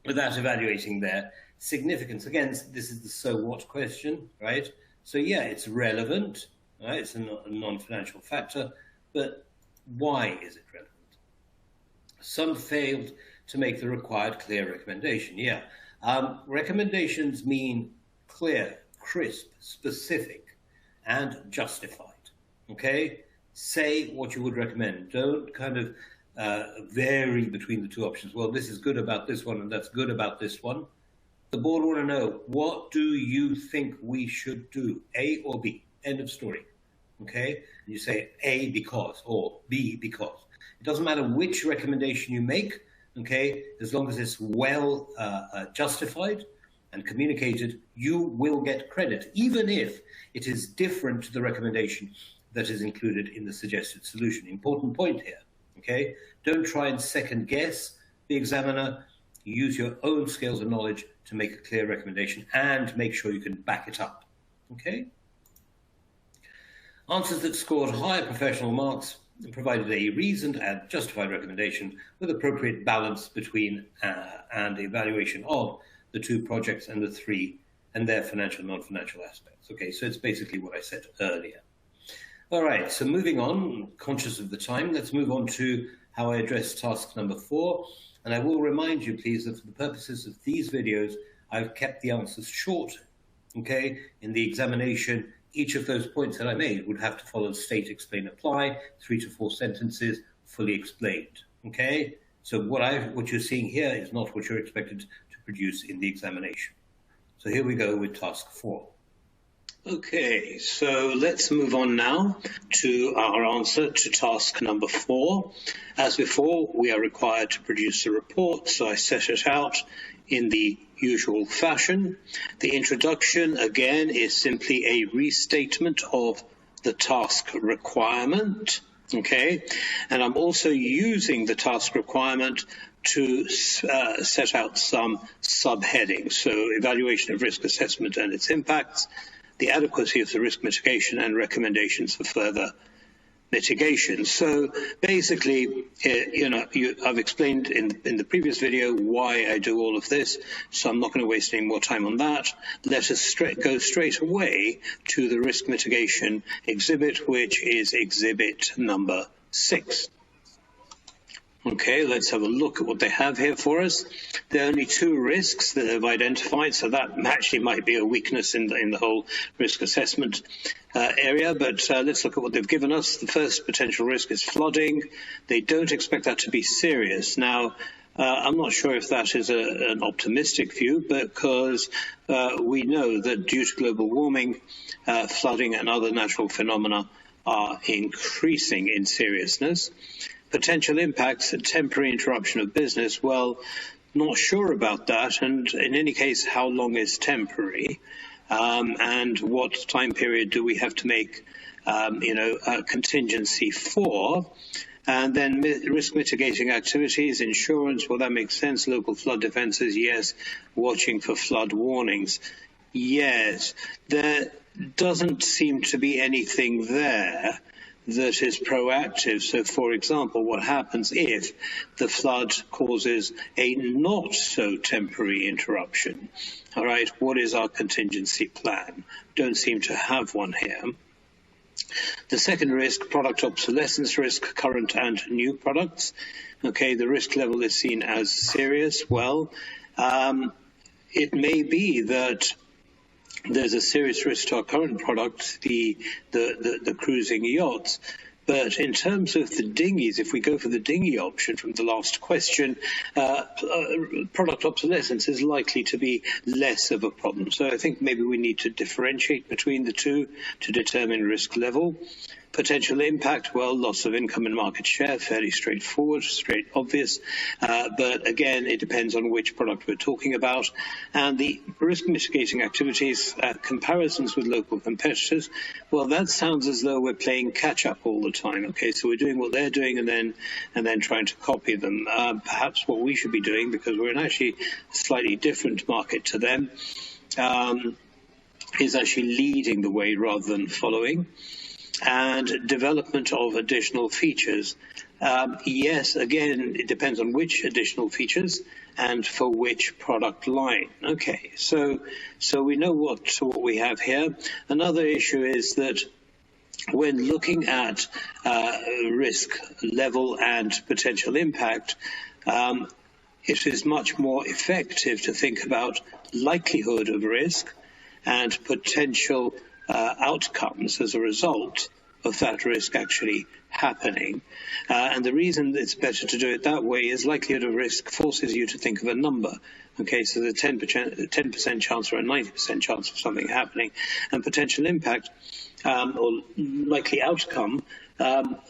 without evaluating their significance. Again, this is the so what question, right? So yeah, it's relevant, right? It's a non-financial factor, but why is it relevant? Some failed to make the required clear recommendation. Yeah, recommendations mean clear, crisp, specific, and justified. Okay? Say what you would recommend. Don't kind of vary between the two options. Well, this is good about this one and that's good about this one. The board want to know, what do you think we should do? A or B? End of story. Okay? And you say A because or B because. It doesn't matter which recommendation you make, okay? As long as it's well justified and communicated, you will get credit, even if it is different to the recommendation that is included in the suggested solution. Important point here, okay? Don't try and second guess the examiner. Use your own skills and knowledge to make a clear recommendation and make sure you can back it up, okay? Answers that scored higher professional marks provided a reasoned and justified recommendation with appropriate balance between and evaluation of the two projects and the three and their financial and non-financial aspects. Okay, so it's basically what I said earlier. All right, so moving on, conscious of the time, let's move on to how I address task number 4. And I will remind you, please, that for the purposes of these videos, I've kept the answers short. Okay, in the examination, each of those points that I made would have to follow state, explain, apply, 3 to 4 sentences, fully explained. Okay, so what you're seeing here is not what you're expected to produce in the examination. So here we go with task 4. Okay, so let's move on now to our answer to task number 4. As before, we are required to produce a report, so I set it out in the usual fashion. The introduction, again, is simply a restatement of the task requirement, okay? And I'm also using the task requirement to set out some subheadings. So evaluation of risk assessment and its impacts, the adequacy of the risk mitigation and recommendations for further mitigation. So basically, I've explained in the previous video why I do all of this, so I'm not going to waste any more time on that. Let us go straight away to the risk mitigation exhibit, which is exhibit number 6. Okay, let's have a look at what they have here for us. There are only 2 risks that they've identified, so that actually might be a weakness in the whole risk assessment area, but let's look at what they've given us. The first potential risk is flooding. They don't expect that to be serious. Now, I'm not sure if that is an optimistic view, because we know that due to global warming, flooding and other natural phenomena are increasing in seriousness. Potential impacts, a temporary interruption of business, well, not sure about that. And in any case, how long is temporary? And what time period do we have to make, a contingency for? And then risk mitigating activities, insurance, well, that makes sense. Local flood defences, yes. Watching for flood warnings, yes. There doesn't seem to be anything there that is proactive. So, for example, what happens if the flood causes a not so temporary interruption? All right, what is our contingency plan? Don't seem to have one here. The second risk, product obsolescence risk, current and new products. Okay, the risk level is seen as serious. Well, it may be that there's a serious risk to our current product, the cruising yachts. But in terms of the dinghies, if we go for the dinghy option from the last question, product obsolescence is likely to be less of a problem. So I think maybe we need to differentiate between the two to determine risk level. Potential impact, well, loss of income and market share, fairly straightforward, straight obvious. But again, it depends on which product we're talking about. And the risk mitigating activities, comparisons with local competitors, well, that sounds as though we're playing catch up all the time. Okay, so we're doing what they're doing and then trying to copy them. Perhaps what we should be doing, because we're in actually a slightly different market to them, is actually leading the way rather than following. And development of additional features. Yes, again, it depends on which additional features and for which product line. Okay, so we know what we have here. Another issue is that when looking at risk level and potential impact, it is much more effective to think about likelihood of risk and potential outcomes as a result of that risk actually happening. And the reason it's better to do it that way is likelihood of risk forces you to think of a number. Okay, so the 10% chance or a 90% chance of something happening, and potential impact or likely outcome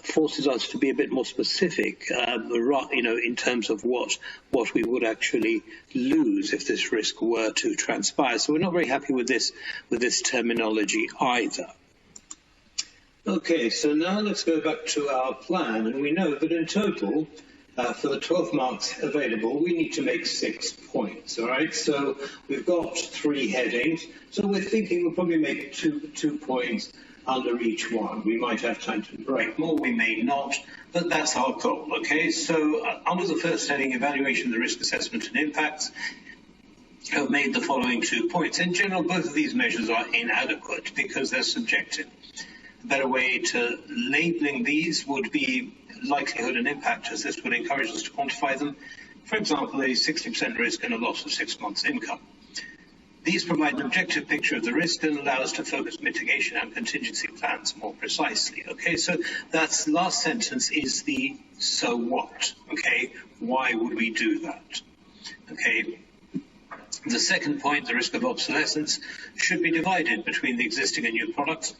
forces us to be a bit more specific, in terms of what we would actually lose if this risk were to transpire. So we're not very happy with this terminology either. Okay, so now let's go back to our plan, and we know that in total, for the 12 marks available, we need to make 6 points, all right? So we've got 3 headings, so we're thinking we'll probably make two points under each one. We might have time to break more, we may not, but that's our goal, okay? So under the first heading, evaluation of the risk assessment and impacts, have made the following 2 points. In general, both of these measures are inadequate because they're subjective. A better way to labeling these would be likelihood and impact, as this would encourage us to quantify them. For example, a 60% risk and a loss of 6 months' income. These provide an objective picture of the risk and allow us to focus mitigation and contingency plans more precisely. Okay, so that last sentence is the so what. Okay, why would we do that? Okay. The second point, the risk of obsolescence, should be divided between the existing and new products,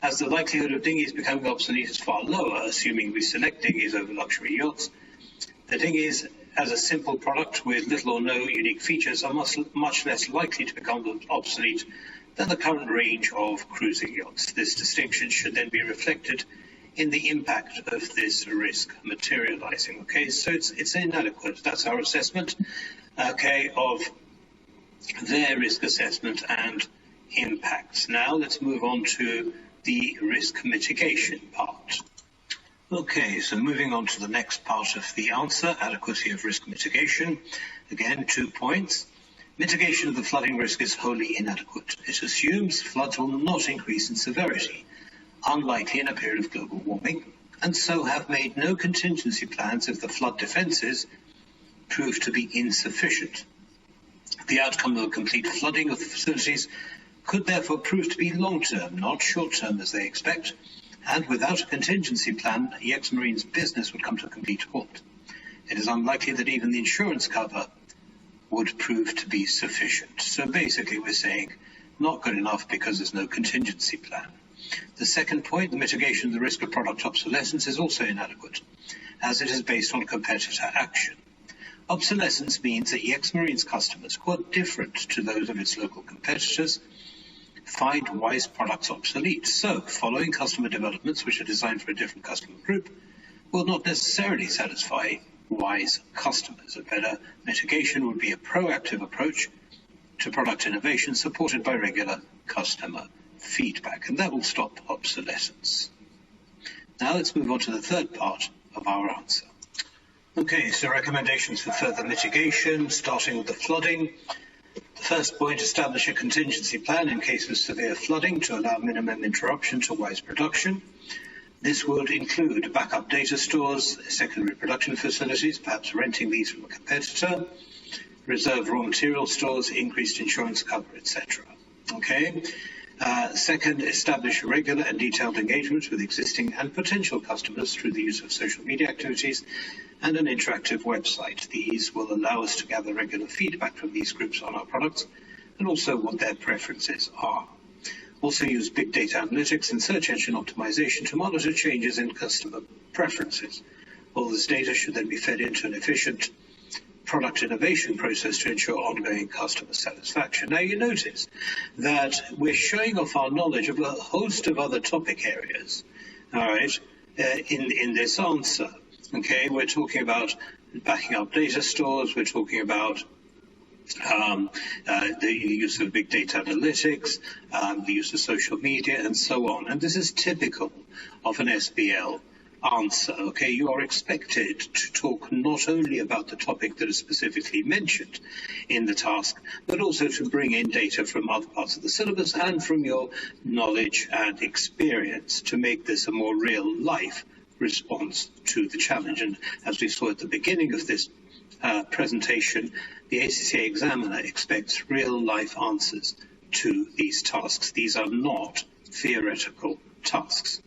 as the likelihood of dinghies becoming obsolete is far lower, assuming we select dinghies over luxury yachts. The dinghies, as a simple product with little or no unique features, are much less likely to become obsolete than the current range of cruising yachts. This distinction should then be reflected in the impact of this risk materializing. Okay, so it's inadequate. That's our assessment, okay, of their risk assessment and impacts. Now let's move on to the risk mitigation part. Okay, so moving on to the next part of the answer, adequacy of risk mitigation. Again, 2 points. Mitigation of the flooding risk is wholly inadequate. It assumes floods will not increase in severity, unlikely in a period of global warming, and so have made no contingency plans if the flood defences prove to be insufficient. The outcome of a complete flooding of the facilities could therefore prove to be long-term, not short-term as they expect, and without a contingency plan, EX Marine's business would come to a complete halt. It is unlikely that even the insurance cover would prove to be sufficient. So basically we're saying not good enough because there's no contingency plan. The second point, the mitigation of the risk of product obsolescence, is also inadequate, as it is based on competitor action. Obsolescence means that EX Marine's customers, who are different to those of its local competitors, find wise products obsolete. So, following customer developments which are designed for a different customer group will not necessarily satisfy wise customers. A better mitigation would be a proactive approach to product innovation supported by regular customer feedback, and that will stop obsolescence. Now let's move on to the third part of our answer. Okay, so recommendations for further mitigation, starting with the flooding. The first point, establish a contingency plan in case of severe flooding to allow minimum interruption to wise production. This would include backup data stores, secondary production facilities, perhaps renting these from a competitor, reserve raw material stores, increased insurance cover, etc. Okay. Second, establish regular and detailed engagements with existing and potential customers through the use of social media activities and an interactive website. These will allow us to gather regular feedback from these groups on our products and also what their preferences are. Also use big data analytics and search engine optimization to monitor changes in customer preferences. All this data should then be fed into an efficient product innovation process to ensure ongoing customer satisfaction. Now you notice that we're showing off our knowledge of a host of other topic areas, all right, in this answer. Okay, we're talking about backing up data stores, we're talking about the use of big data analytics, the use of social media, and so on. And this is typical of an SBL answer. Okay, you are expected to talk not only about the topic that is specifically mentioned in the task, but also to bring in data from other parts of the syllabus and from your knowledge and experience to make this a more real-life response to the challenge. And as we saw at the beginning of this presentation, the ACCA examiner expects real-life answers to these tasks. These are not theoretical tasks.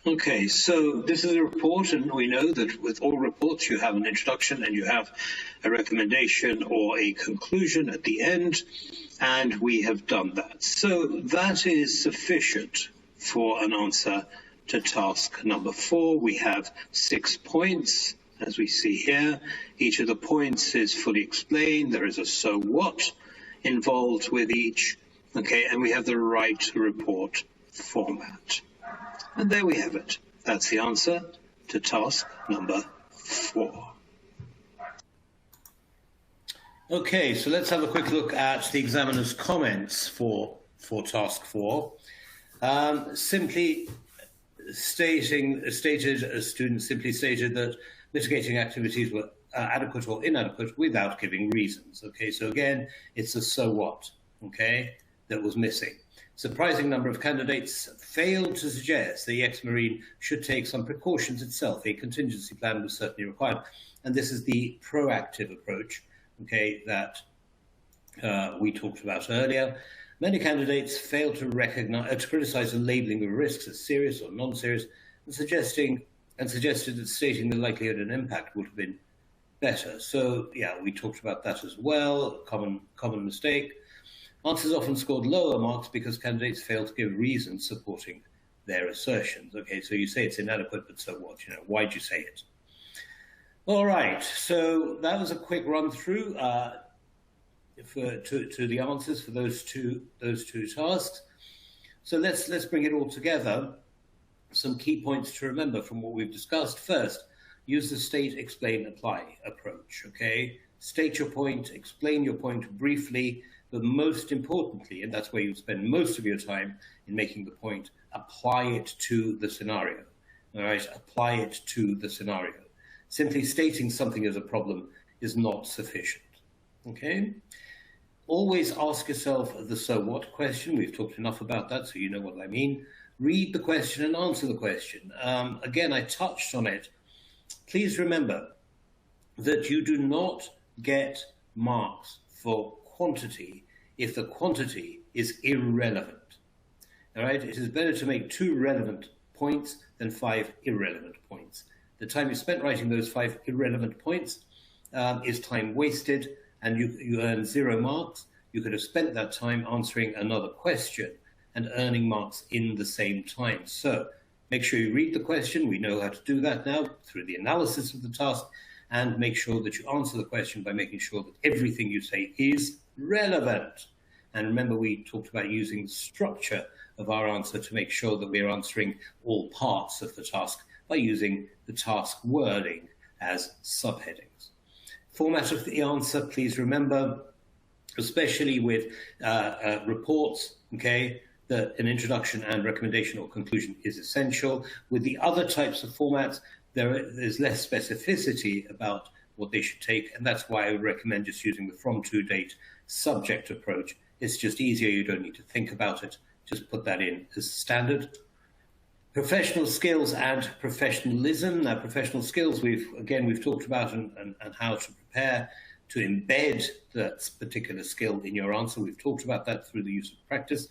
Okay, so this is a report, and we know that with all reports you have an introduction and you have a recommendation or a conclusion at the end, and we have done that. So that is sufficient for an answer to task number 4. We have 6 points, as we see here. Each of the points is fully explained. There is a so what involved with each, okay, and we have the right report format. And there we have it. That's the answer to task number 4. Okay, so let's have a quick look at the examiner's comments for task 4. Simply stated, a student simply stated that mitigating activities were adequate or inadequate without giving reasons. Okay, so again, it's a so what, okay, that was missing. Surprising number of candidates failed to suggest the ex-Marine should take some precautions itself. A contingency plan was certainly required. And this is the proactive approach, okay, that we talked about earlier. Many candidates failed to criticize the labeling of risks as serious or non-serious, and suggested that stating the likelihood and impact would have been better. So, yeah, we talked about that as well, common mistake. Answers often scored lower marks because candidates failed to give reasons supporting their assertions. Okay, so you say it's inadequate, but so what? You know, why'd you say it? All right, so that was a quick run through to the answers for those two tasks. So let's bring it all together. Some key points to remember from what we've discussed. First, use the state, explain, apply approach. Okay, state your point, explain your point briefly. But most importantly, and that's where you spend most of your time in making the point, apply it to the scenario. All right, apply it to the scenario. Simply stating something as a problem is not sufficient. Okay? Always ask yourself the so what question. We've talked enough about that, so you know what I mean. Read the question and answer the question. Again, I touched on it. Please remember that you do not get marks for quantity if the quantity is irrelevant. All right, it is better to make 2 relevant points than 5 irrelevant points. The time you spent writing those 5 irrelevant points is time wasted, and you earn 0 marks. You could have spent that time answering another question and earning marks in the same time. So make sure you read the question. We know how to do that now through the analysis of the task, and make sure that you answer the question by making sure that everything you say is relevant. And remember, we talked about using the structure of our answer to make sure that we're answering all parts of the task by using the task wording as subheadings. Format of the answer, please remember, especially with reports, okay, that an introduction and recommendation or conclusion is essential. With the other types of formats, there's less specificity about what they should take, and that's why I would recommend just using the from to date subject approach. It's just easier, you don't need to think about it, just put that in as standard. Professional skills and professionalism. Now, professional skills, we've talked about and how to prepare to embed that particular skill in your answer. We've talked about that through the use of practice,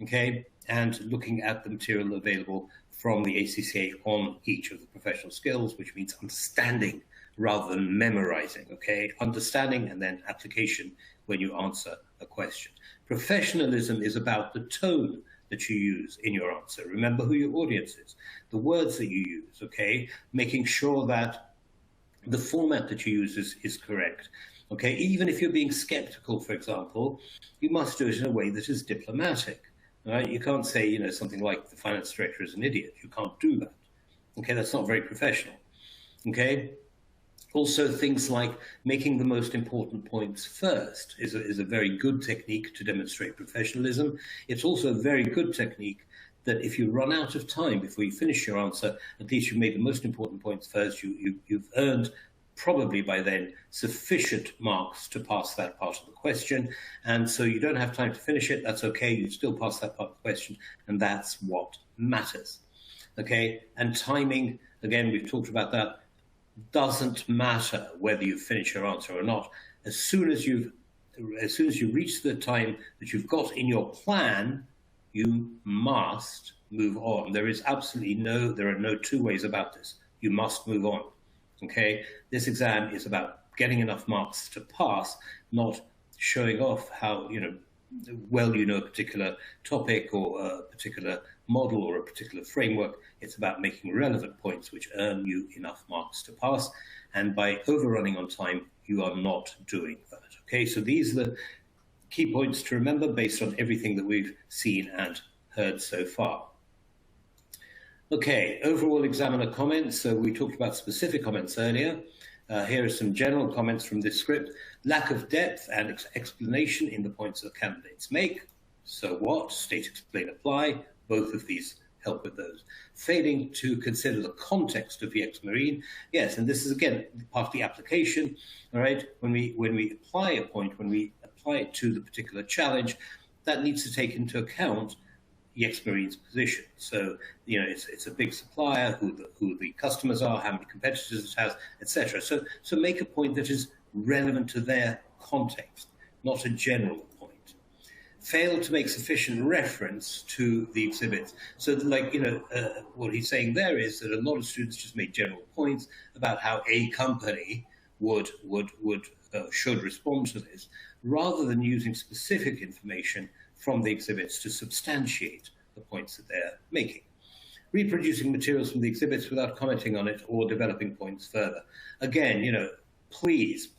okay, and looking at the material available from the ACCA on each of the professional skills, which means understanding rather than memorizing, okay? Understanding and then application when you answer a question. Professionalism is about the tone that you use in your answer. Remember who your audience is, the words that you use, okay? Making sure that the format that you use is correct, okay? Even if you're being skeptical, for example, you must do it in a way that is diplomatic, right? You can't say, you know, something like the finance director is an idiot. You can't do that, okay? That's not very professional, okay? Also, things like making the most important points first is a very good technique to demonstrate professionalism. It's also a very good technique that if you run out of time before you finish your answer, at least you've made the most important points first. You've earned probably by then sufficient marks to pass that part of the question. And so you don't have time to finish it. That's okay. You still pass that part of the question. And that's what matters. Okay. And timing, again, we've talked about that. Doesn't matter whether you finish your answer or not. As soon as you reach the time that you've got in your plan, you must move on. There are no two ways about this. You must move on. Okay? This exam is about getting enough marks to pass, not showing off how, well you know a particular topic or a particular model or a particular framework. It's about making relevant points which earn you enough marks to pass. And by overrunning on time, you are not doing that. Okay, so these are the key points to remember based on everything that we've seen and heard so far. Okay, overall examiner comments. So we talked about specific comments earlier. Here are some general comments from this script. Lack of depth and explanation in the points that candidates make. So what? State, explain, apply. Both of these help with those. Failing to consider the context of the ex-marine. Yes, and this is, again, part of the application. All right, when we apply a point, when we apply it to the particular challenge, that needs to take into account the ex-marine's position. So, it's a big supplier, who the customers are, how many competitors it has, etc. So make a point that is relevant to their context, not a general point. Fail to make sufficient reference to the exhibits. So, what he's saying there is that a lot of students just make general points about how a company should respond to this, rather than using specific information from the exhibits to substantiate the points that they're making. Reproducing materials from the exhibits without commenting on it or developing points further. Again, please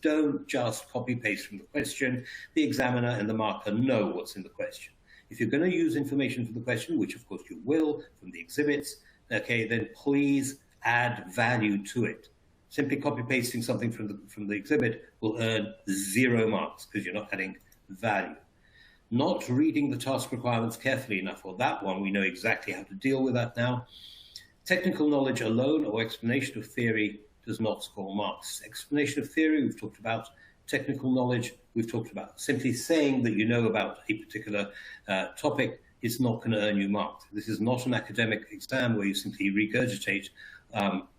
don't just copy-paste from the question. The examiner and the marker know what's in the question. If you're going to use information from the question, which of course you will from the exhibits, okay, then please add value to it. Simply copy-pasting something from the exhibit will earn 0 marks because you're not adding value. Not reading the task requirements carefully enough. Well, that one, we know exactly how to deal with that now. Technical knowledge alone or explanation of theory does not score marks. Explanation of theory, we've talked about. Technical knowledge, we've talked about. Simply saying that you know about a particular topic is not going to earn you marks. This is not an academic exam where you simply regurgitate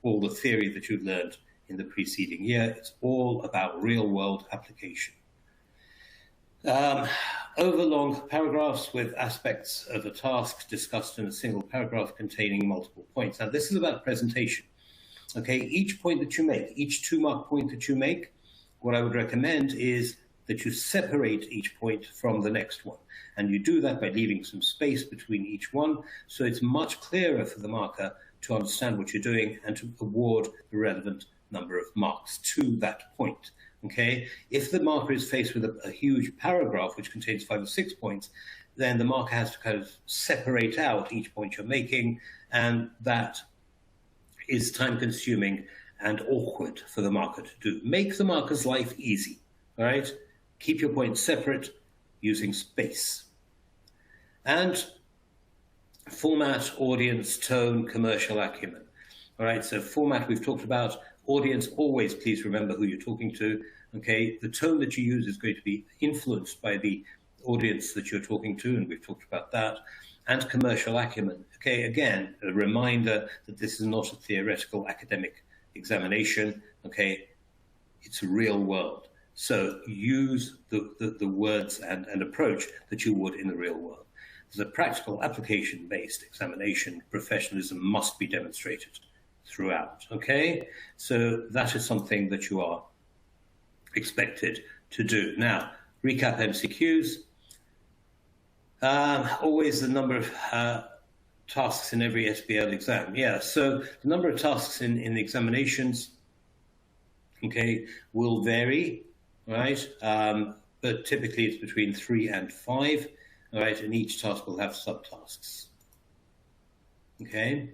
all the theory that you've learned in the preceding year. It's all about real-world application. Overlong paragraphs with aspects of a task discussed in a single paragraph containing multiple points. Now, this is about presentation. Okay, each point that you make, each 2-mark point that you make, what I would recommend is that you separate each point from the next one. And you do that by leaving some space between each one, so it's much clearer for the marker to understand what you're doing and to award the relevant number of marks to that point. Okay, if the marker is faced with a huge paragraph which contains 5 or 6 points, then the marker has to kind of separate out each point you're making, and that is time-consuming and awkward for the marker to do. Make the marker's life easy, all right? Keep your points separate using space. And format, audience, tone, commercial acumen. All right, so format we've talked about. Audience, always please remember who you're talking to. Okay, the tone that you use is going to be influenced by the audience that you're talking to, and we've talked about that. And commercial acumen. Okay, again, a reminder that this is not a theoretical academic examination. Okay, it's real world. So use the words and approach that you would in the real world. As a practical application-based examination, professionalism must be demonstrated throughout, okay? So that is something that you are expected to do. Now, recap MCQs. Always the number of tasks in every SBL exam. Yeah, so the number of tasks in the examinations, okay, will vary, right? But typically it's between 3 and 5. All right, and each task will have subtasks. Okay.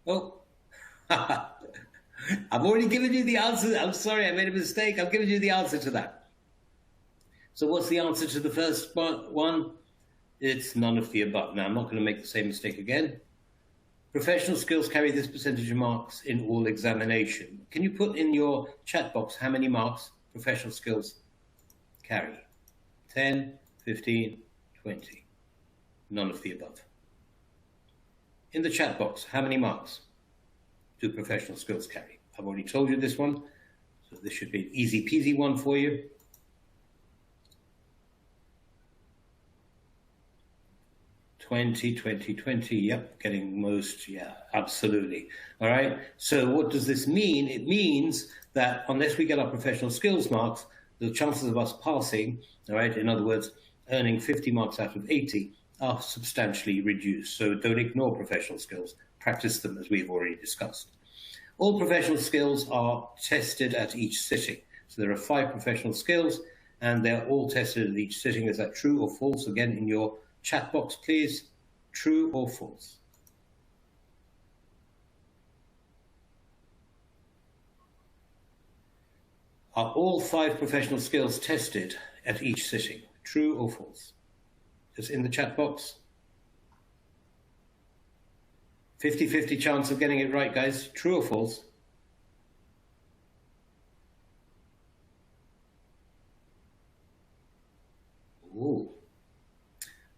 Oh, I've already given you the answer. I'm sorry, I made a mistake. I've given you the answer to that. So what's the answer to the first one? It's none of the above. Now, I'm not going to make the same mistake again. Professional skills carry this percentage of marks in all examination. Can you put in your chat box how many marks professional skills carry? 10, 15, 20. None of the above. In the chat box, how many marks do professional skills carry? I've already told you this one, so this should be an easy peasy one for you. 20, 20, 20, yep, getting most, yeah, absolutely. All right, so what does this mean? It means that unless we get our professional skills marks, the chances of us passing, all right, in other words, earning 50 marks out of 80 are substantially reduced. So don't ignore professional skills, practice them as we've already discussed. All professional skills are tested at each sitting. So there are 5 professional skills and they're all tested at each sitting. Is that true or false? Again, in your chat box, please, true or false? Are all 5 professional skills tested at each sitting? True or false? Just in the chat box. 50-50 chance of getting it right, guys. True or false? Ooh.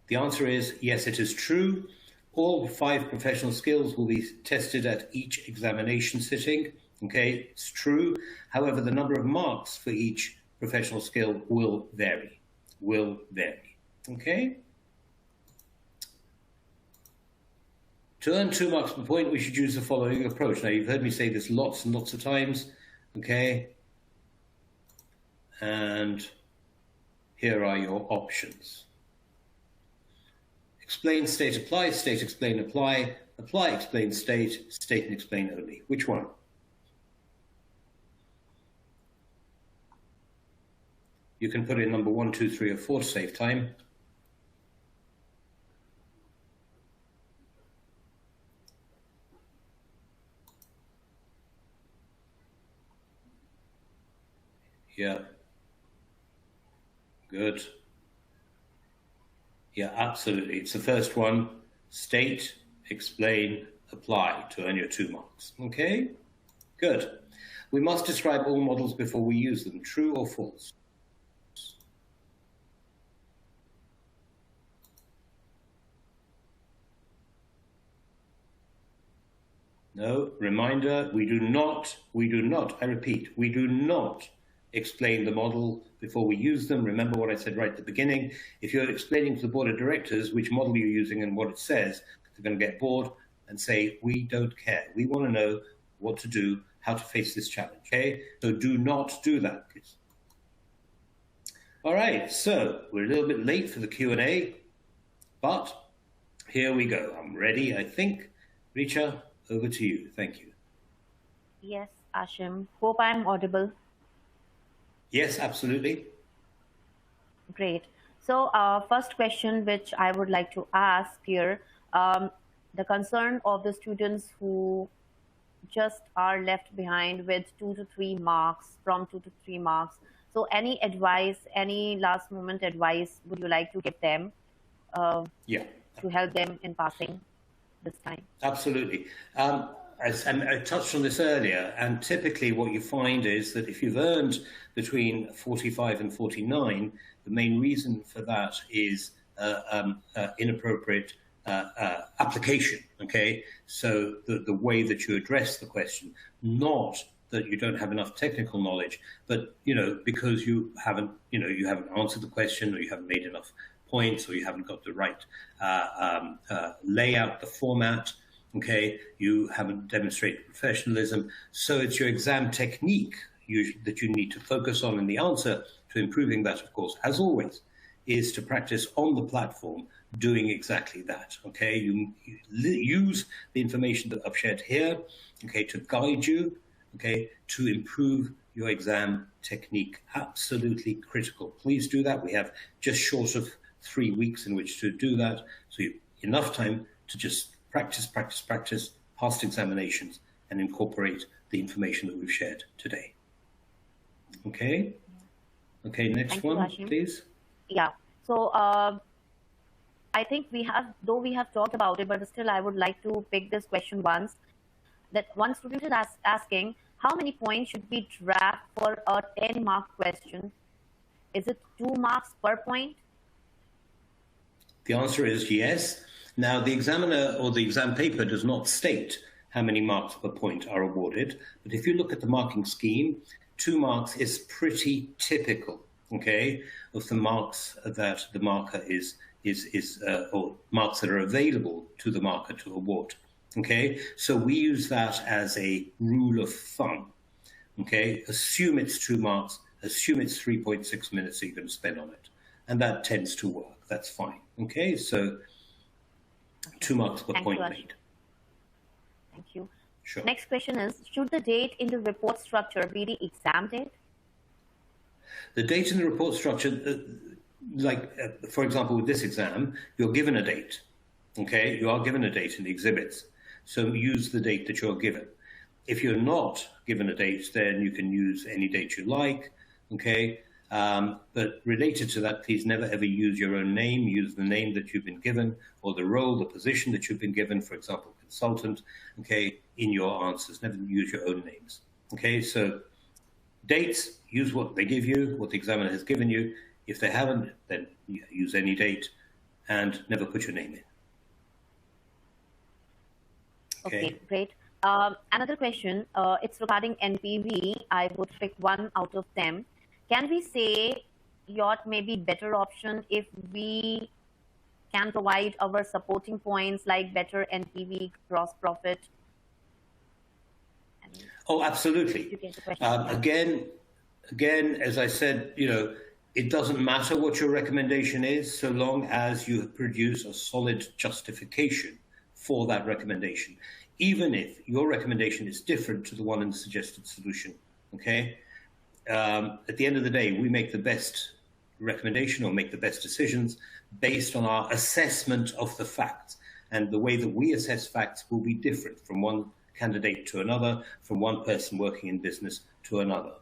The answer is yes, it is true. All 5 professional skills will be tested at each examination sitting. Okay, it's true. However, the number of marks for each professional skill will vary. Okay? To earn 2 marks per point, we should use the following approach. Now, you've heard me say this lots and lots of times. Okay? And here are your options. Explain, state, apply, state, explain, apply, apply, explain, state, state and explain only. Which one? You can put in number 1, 2, 3, or 4 to save time. Yeah. Good. Yeah, absolutely. It's the first one. State, explain, apply to earn your 2 marks. Okay? Good. We must describe all models before we use them. True or false? No, reminder, we do not, I repeat, we do not explain the model before we use them. Remember what I said right at the beginning. If you're explaining to the board of directors which model you're using and what it says, they're going to get bored and say, we don't care. We want to know what to do, how to face this challenge, okay? So do not do that, please. All right, so we're a little bit late for the Q&A, but here we go. I'm ready, I think. Richa, over to you. Thank you. Yes, Ashim. Hope I'm audible. Yes, absolutely. Great. So first question which I would like to ask here, the concern of the students who just are left behind with 2 to 3 marks, from 2 to 3 marks. So any advice, any last moment advice would you like to give them to help them in passing this time? Absolutely. And I touched on this earlier, and typically what you find is that if you've earned between 45 and 49, the main reason for that is inappropriate application, okay? So the way that you address the question, not that you don't have enough technical knowledge, but, because you haven't answered the question, or you haven't made enough points, or you haven't got the right layout, the format, okay, you haven't demonstrated professionalism. So it's your exam technique that you need to focus on, and the answer to improving that, of course, as always, is to practice on the platform doing exactly that, okay? You use the information that I've shared here, okay, to guide you, okay, to improve your exam technique. Absolutely critical. Please do that. We have just short of 3 weeks in which to do that, so you have enough time to just practice, past examinations, and incorporate the information that we've shared today. Okay? Okay, next one, please. Yeah, so I think we have talked about it, but still I would like to pick this question once. That one student is asking, how many points should we draft for a 10-mark question? Is it 2 marks per point? The answer is yes. Now, the examiner or the exam paper does not state how many marks per point are awarded, but if you look at the marking scheme, 2 marks is pretty typical, okay, of the marks that the marker or marks that are available to the marker to award. Okay, so we use that as a rule of thumb. Okay, assume it's 2 marks, assume it's 3.6 minutes that you're going to spend on it, and that tends to work. That's fine. Okay, so 2 marks per point made. Thank you. Sure. Next question is, should the date in the report structure be the exam date? The date in the report structure, for example, with this exam, you're given a date. Okay, you are given a date in the exhibits. So use the date that you're given. If you're not given a date, then you can use any date you like, okay? But related to that, please never ever use your own name. Use the name that you've been given, or the role, the position that you've been given, for example, consultant, okay, in your answers. Never use your own names, okay? So dates, use what they give you, what the examiner has given you. If they haven't, then use any date, and never put your name in. Okay, great. Another question, it's regarding NPV. I would pick 1 out of 10. Can we say yacht may be better option if we can provide our supporting points like better NPV, gross profit? Oh, absolutely. Again, as I said, it doesn't matter what your recommendation is, so long as you produce a solid justification for that recommendation, even if your recommendation is different to the one in the suggested solution, okay? At the end of the day, we make the best recommendation or make the best decisions based on our assessment of the facts. And the way that we assess facts will be different from one candidate to another, from one person working in business to another,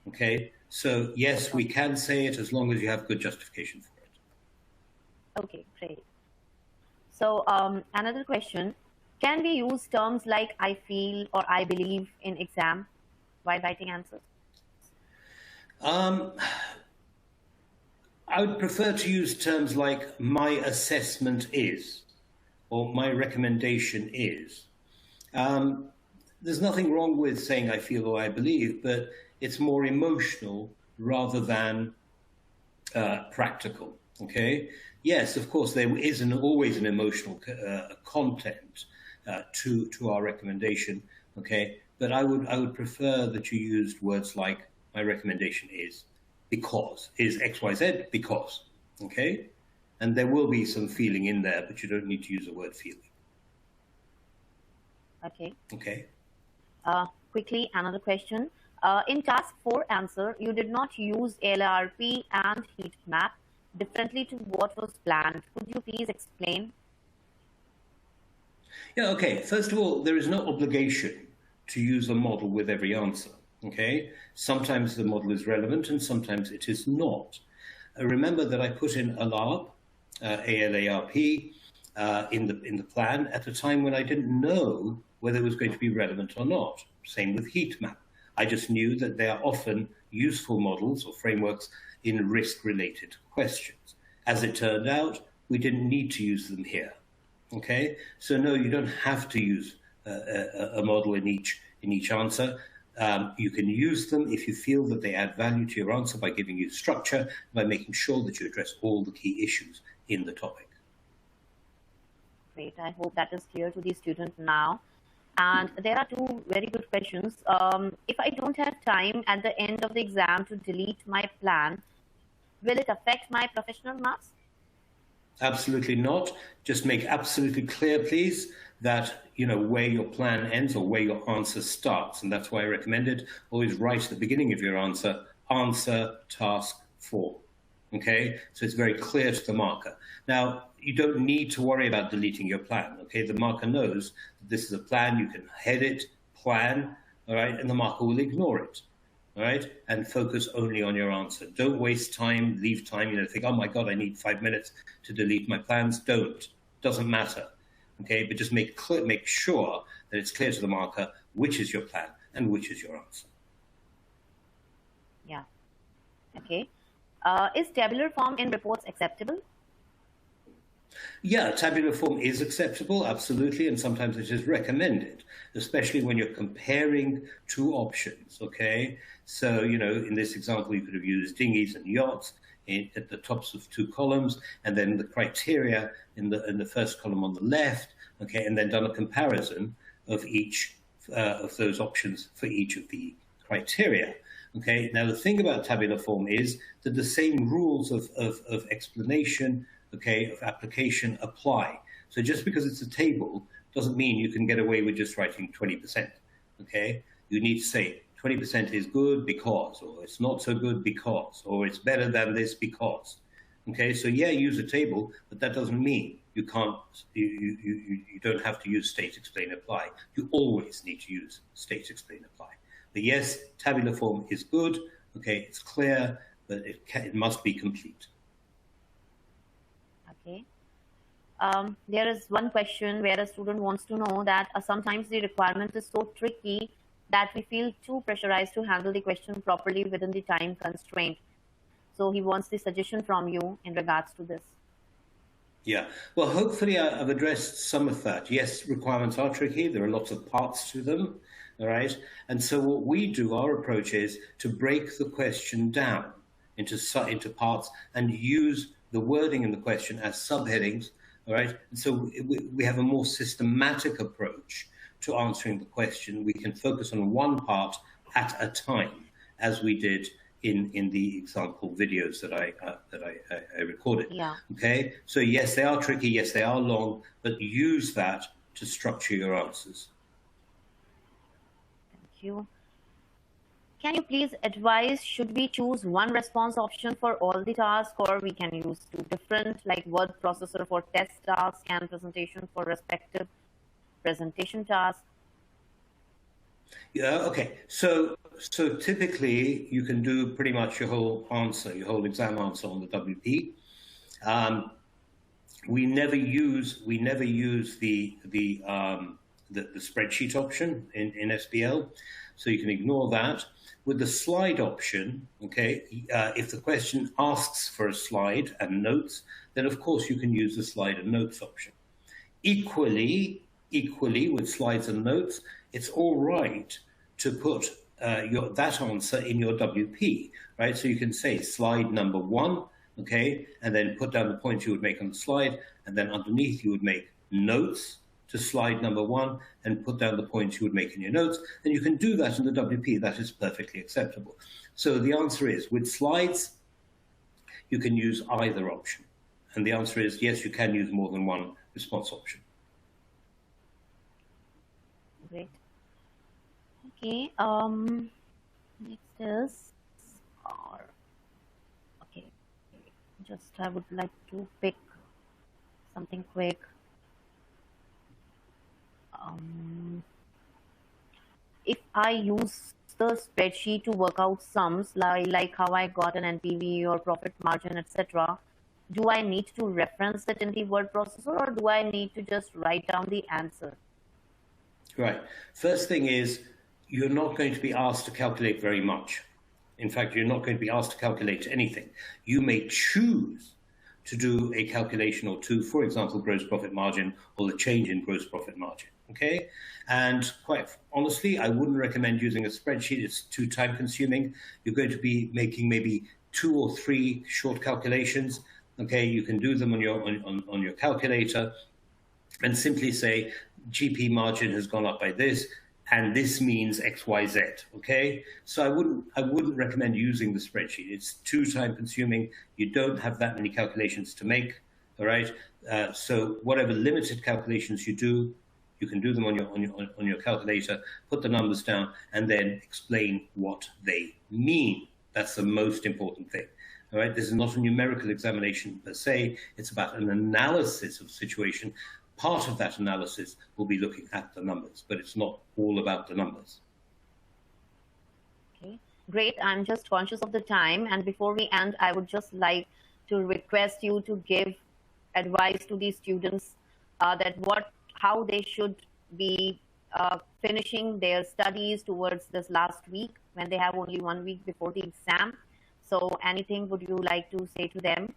okay? So yes, we can say it as long as you have good justification for it. Okay, great. So another question, can we use terms like I feel or I believe in exam while writing answers? I would prefer to use terms like my assessment is or my recommendation is. There's nothing wrong with saying I feel or I believe, but it's more emotional rather than practical, okay? Yes, of course, there is always an emotional content to our recommendation, okay? But I would prefer that you used words like my recommendation is because, is XYZ because, okay? And there will be some feeling in there, but you don't need to use the word feeling. Okay. Okay. Quickly, another question. In task 4 answer, you did not use LRP and heat map differently to what was planned. Could you please explain? Yeah, okay. First of all, there is no obligation to use a model with every answer, Okay, sometimes the model is relevant and sometimes it is not. Remember that I put in ALARP, ALARP, in the plan at a time when I didn't know whether it was going to be relevant or not. Same with heat map. I just knew that they are often useful models or frameworks in risk-related questions. As it turned out, we didn't need to use them here. Okay, so no, you don't have to use a model in each answer. You can use them if you feel that they add value to your answer by giving you structure, by making sure that you address all the key issues in the topic. Great. I hope that is clear to the student now. And there are two very good questions. If I don't have time at the end of the exam to delete my plan, will it affect my professional marks? Absolutely not. Just make absolutely clear, please, that where your plan ends or where your answer starts. And that's why I recommended always write at the beginning of your answer, task 4. Okay, so it's very clear to the marker. Now, you don't need to worry about deleting your plan. Okay, the marker knows that this is a plan. You can head it, plan, all right, and the marker will ignore it. All right, and focus only on your answer. Don't waste time, leave time, think, oh my God, I need 5 minutes to delete my plans. Don't. Doesn't matter. Okay, but just make sure that it's clear to the marker which is your plan and which is your answer. Yeah. Okay. Is tabular form in reports acceptable? Yeah, tabular form is acceptable, absolutely, and sometimes it is recommended, especially when you're comparing two options, okay? So, in this example, you could have used dinghies and yachts at the tops of 2 columns, and then the criteria in the first column on the left, okay, and then done a comparison of each of those options for each of the criteria. Okay, now the thing about tabular form is that the same rules of explanation, okay, of application apply. So just because it's a table doesn't mean you can get away with just writing 20%, okay? You need to say 20% is good because, or it's not so good because, or it's better than this because. Okay, so yeah, use a table, but that doesn't mean you can't, you don't have to use state, explain, apply. You always need to use state, explain, apply. But yes, tabular form is good, okay, it's clear, but it must be complete. Okay. There is one question where a student wants to know that sometimes the requirement is so tricky that we feel too pressurized to handle the question properly within the time constraint. So he wants the suggestion from you in regards to this. Yeah, well, hopefully I've addressed some of that. Yes, requirements are tricky. There are lots of parts to them, all right? And so what we do, our approach is to break the question down into parts and use the wording in the question as subheadings, all right? And so we have a more systematic approach to answering the question. We can focus on one part at a time, as we did in the example videos that I recorded. Yeah. Okay, so yes, they are tricky, yes, they are long, but use that to structure your answers. Thank you. Can you please advise, should we choose one response option for all the tasks, or we can use 2 different, like word processor for test tasks and presentation for respective presentation tasks? Yeah, okay. So typically you can do pretty much your whole exam answer on the WP. We never use the spreadsheet option in SBL, so you can ignore that. With the slide option, okay, if the question asks for a slide and notes, then of course you can use the slide and notes option. Equally with slides and notes, it's all right to put that answer in your WP, right? So you can say slide number 1, okay, and then put down the points you would make on the slide, and then underneath you would make notes to slide number 1 and put down the points you would make in your notes. And you can do that in the WP. That is perfectly acceptable. So the answer is, with slides, you can use either option. And the answer is, yes, you can use more than one response option. Great. Okay. Next is, okay. Just I would like to pick something quick. If I use the spreadsheet to work out sums, like how I got an NPV or profit margin, etc., do I need to reference it in the word processor, or do I need to just write down the answer? Right. First thing is, you're not going to be asked to calculate very much. In fact, you're not going to be asked to calculate anything. You may choose to do a calculation or two, for example, gross profit margin or the change in gross profit margin, okay? And quite honestly, I wouldn't recommend using a spreadsheet. It's too time consuming. You're going to be making maybe 2 or 3 short calculations, okay? You can do them on your calculator and simply say, GP margin has gone up by this, and this means X, Y, Z, okay? So I wouldn't recommend using the spreadsheet. It's too time consuming. You don't have that many calculations to make, all right? So whatever limited calculations you do, you can do them on your calculator, put the numbers down, and then explain what they mean. That's the most important thing, all right? This is not a numerical examination per se. It's about an analysis of the situation. Part of that analysis will be looking at the numbers, but it's not all about the numbers. Okay, great. I'm just conscious of the time. And before we end, I would just like to request you to give advice to these students how they should be finishing their studies towards this last week when they have only 1 week before the exam. So anything would you like to say to them?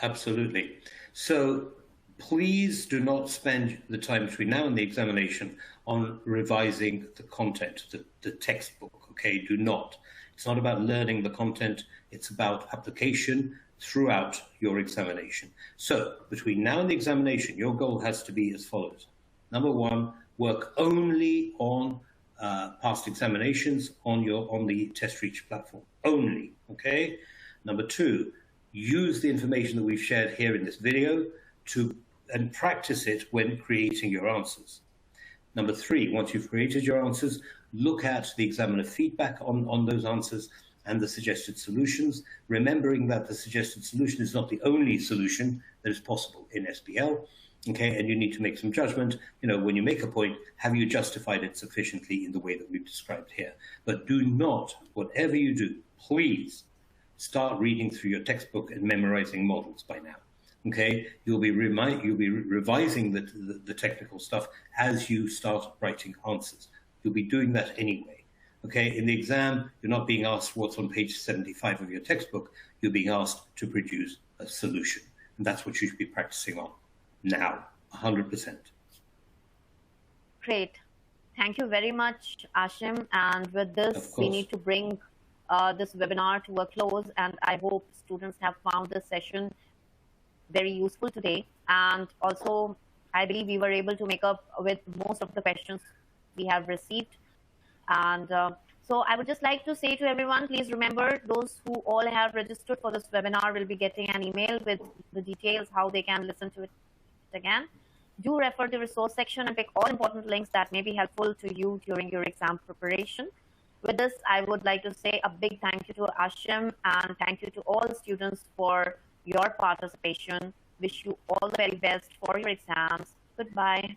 Absolutely. So please do not spend the time between now and the examination on revising the content, the textbook, okay? Do not. It's not about learning the content. It's about application throughout your examination. So between now and the examination, your goal has to be as follows. Number 1, work only on past examinations on the TestReach platform, only, okay? Number 2, use the information that we've shared here in this video and practice it when creating your answers. Number 3, once you've created your answers, look at the examiner feedback on those answers and the suggested solutions, remembering that the suggested solution is not the only solution that is possible in SBL, okay? And you need to make some judgment. You know, when you make a point, have you justified it sufficiently in the way that we've described here? But do not, whatever you do, please start reading through your textbook and memorizing models by now. Okay, you'll be revising the technical stuff as you start writing answers. You'll be doing that anyway. Okay, in the exam, you're not being asked what's on page 75 of your textbook. You're being asked to produce a solution, and that's what you should be practicing on now, 100%. Great. Thank you very much, Ashim. And with this, we need to bring this webinar to a close, and I hope students have found this session very useful today. And also, I believe we were able to make up with most of the questions we have received. And so I would just like to say to everyone, please remember, those who all have registered for this webinar will be getting an email with the details how they can listen to it again. Do refer to the resource section and pick all important links that may be helpful to you during your exam preparation. With this, I would like to say a big thank you to Ashim, and thank you to all the students for your participation. Wish you all the very best for your exams. Goodbye.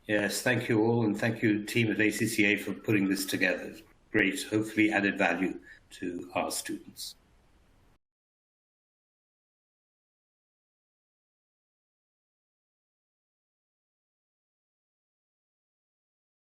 Yes, thank you all, and thank you, team at ACCA, for putting this together. Great, hopefully added value to our students.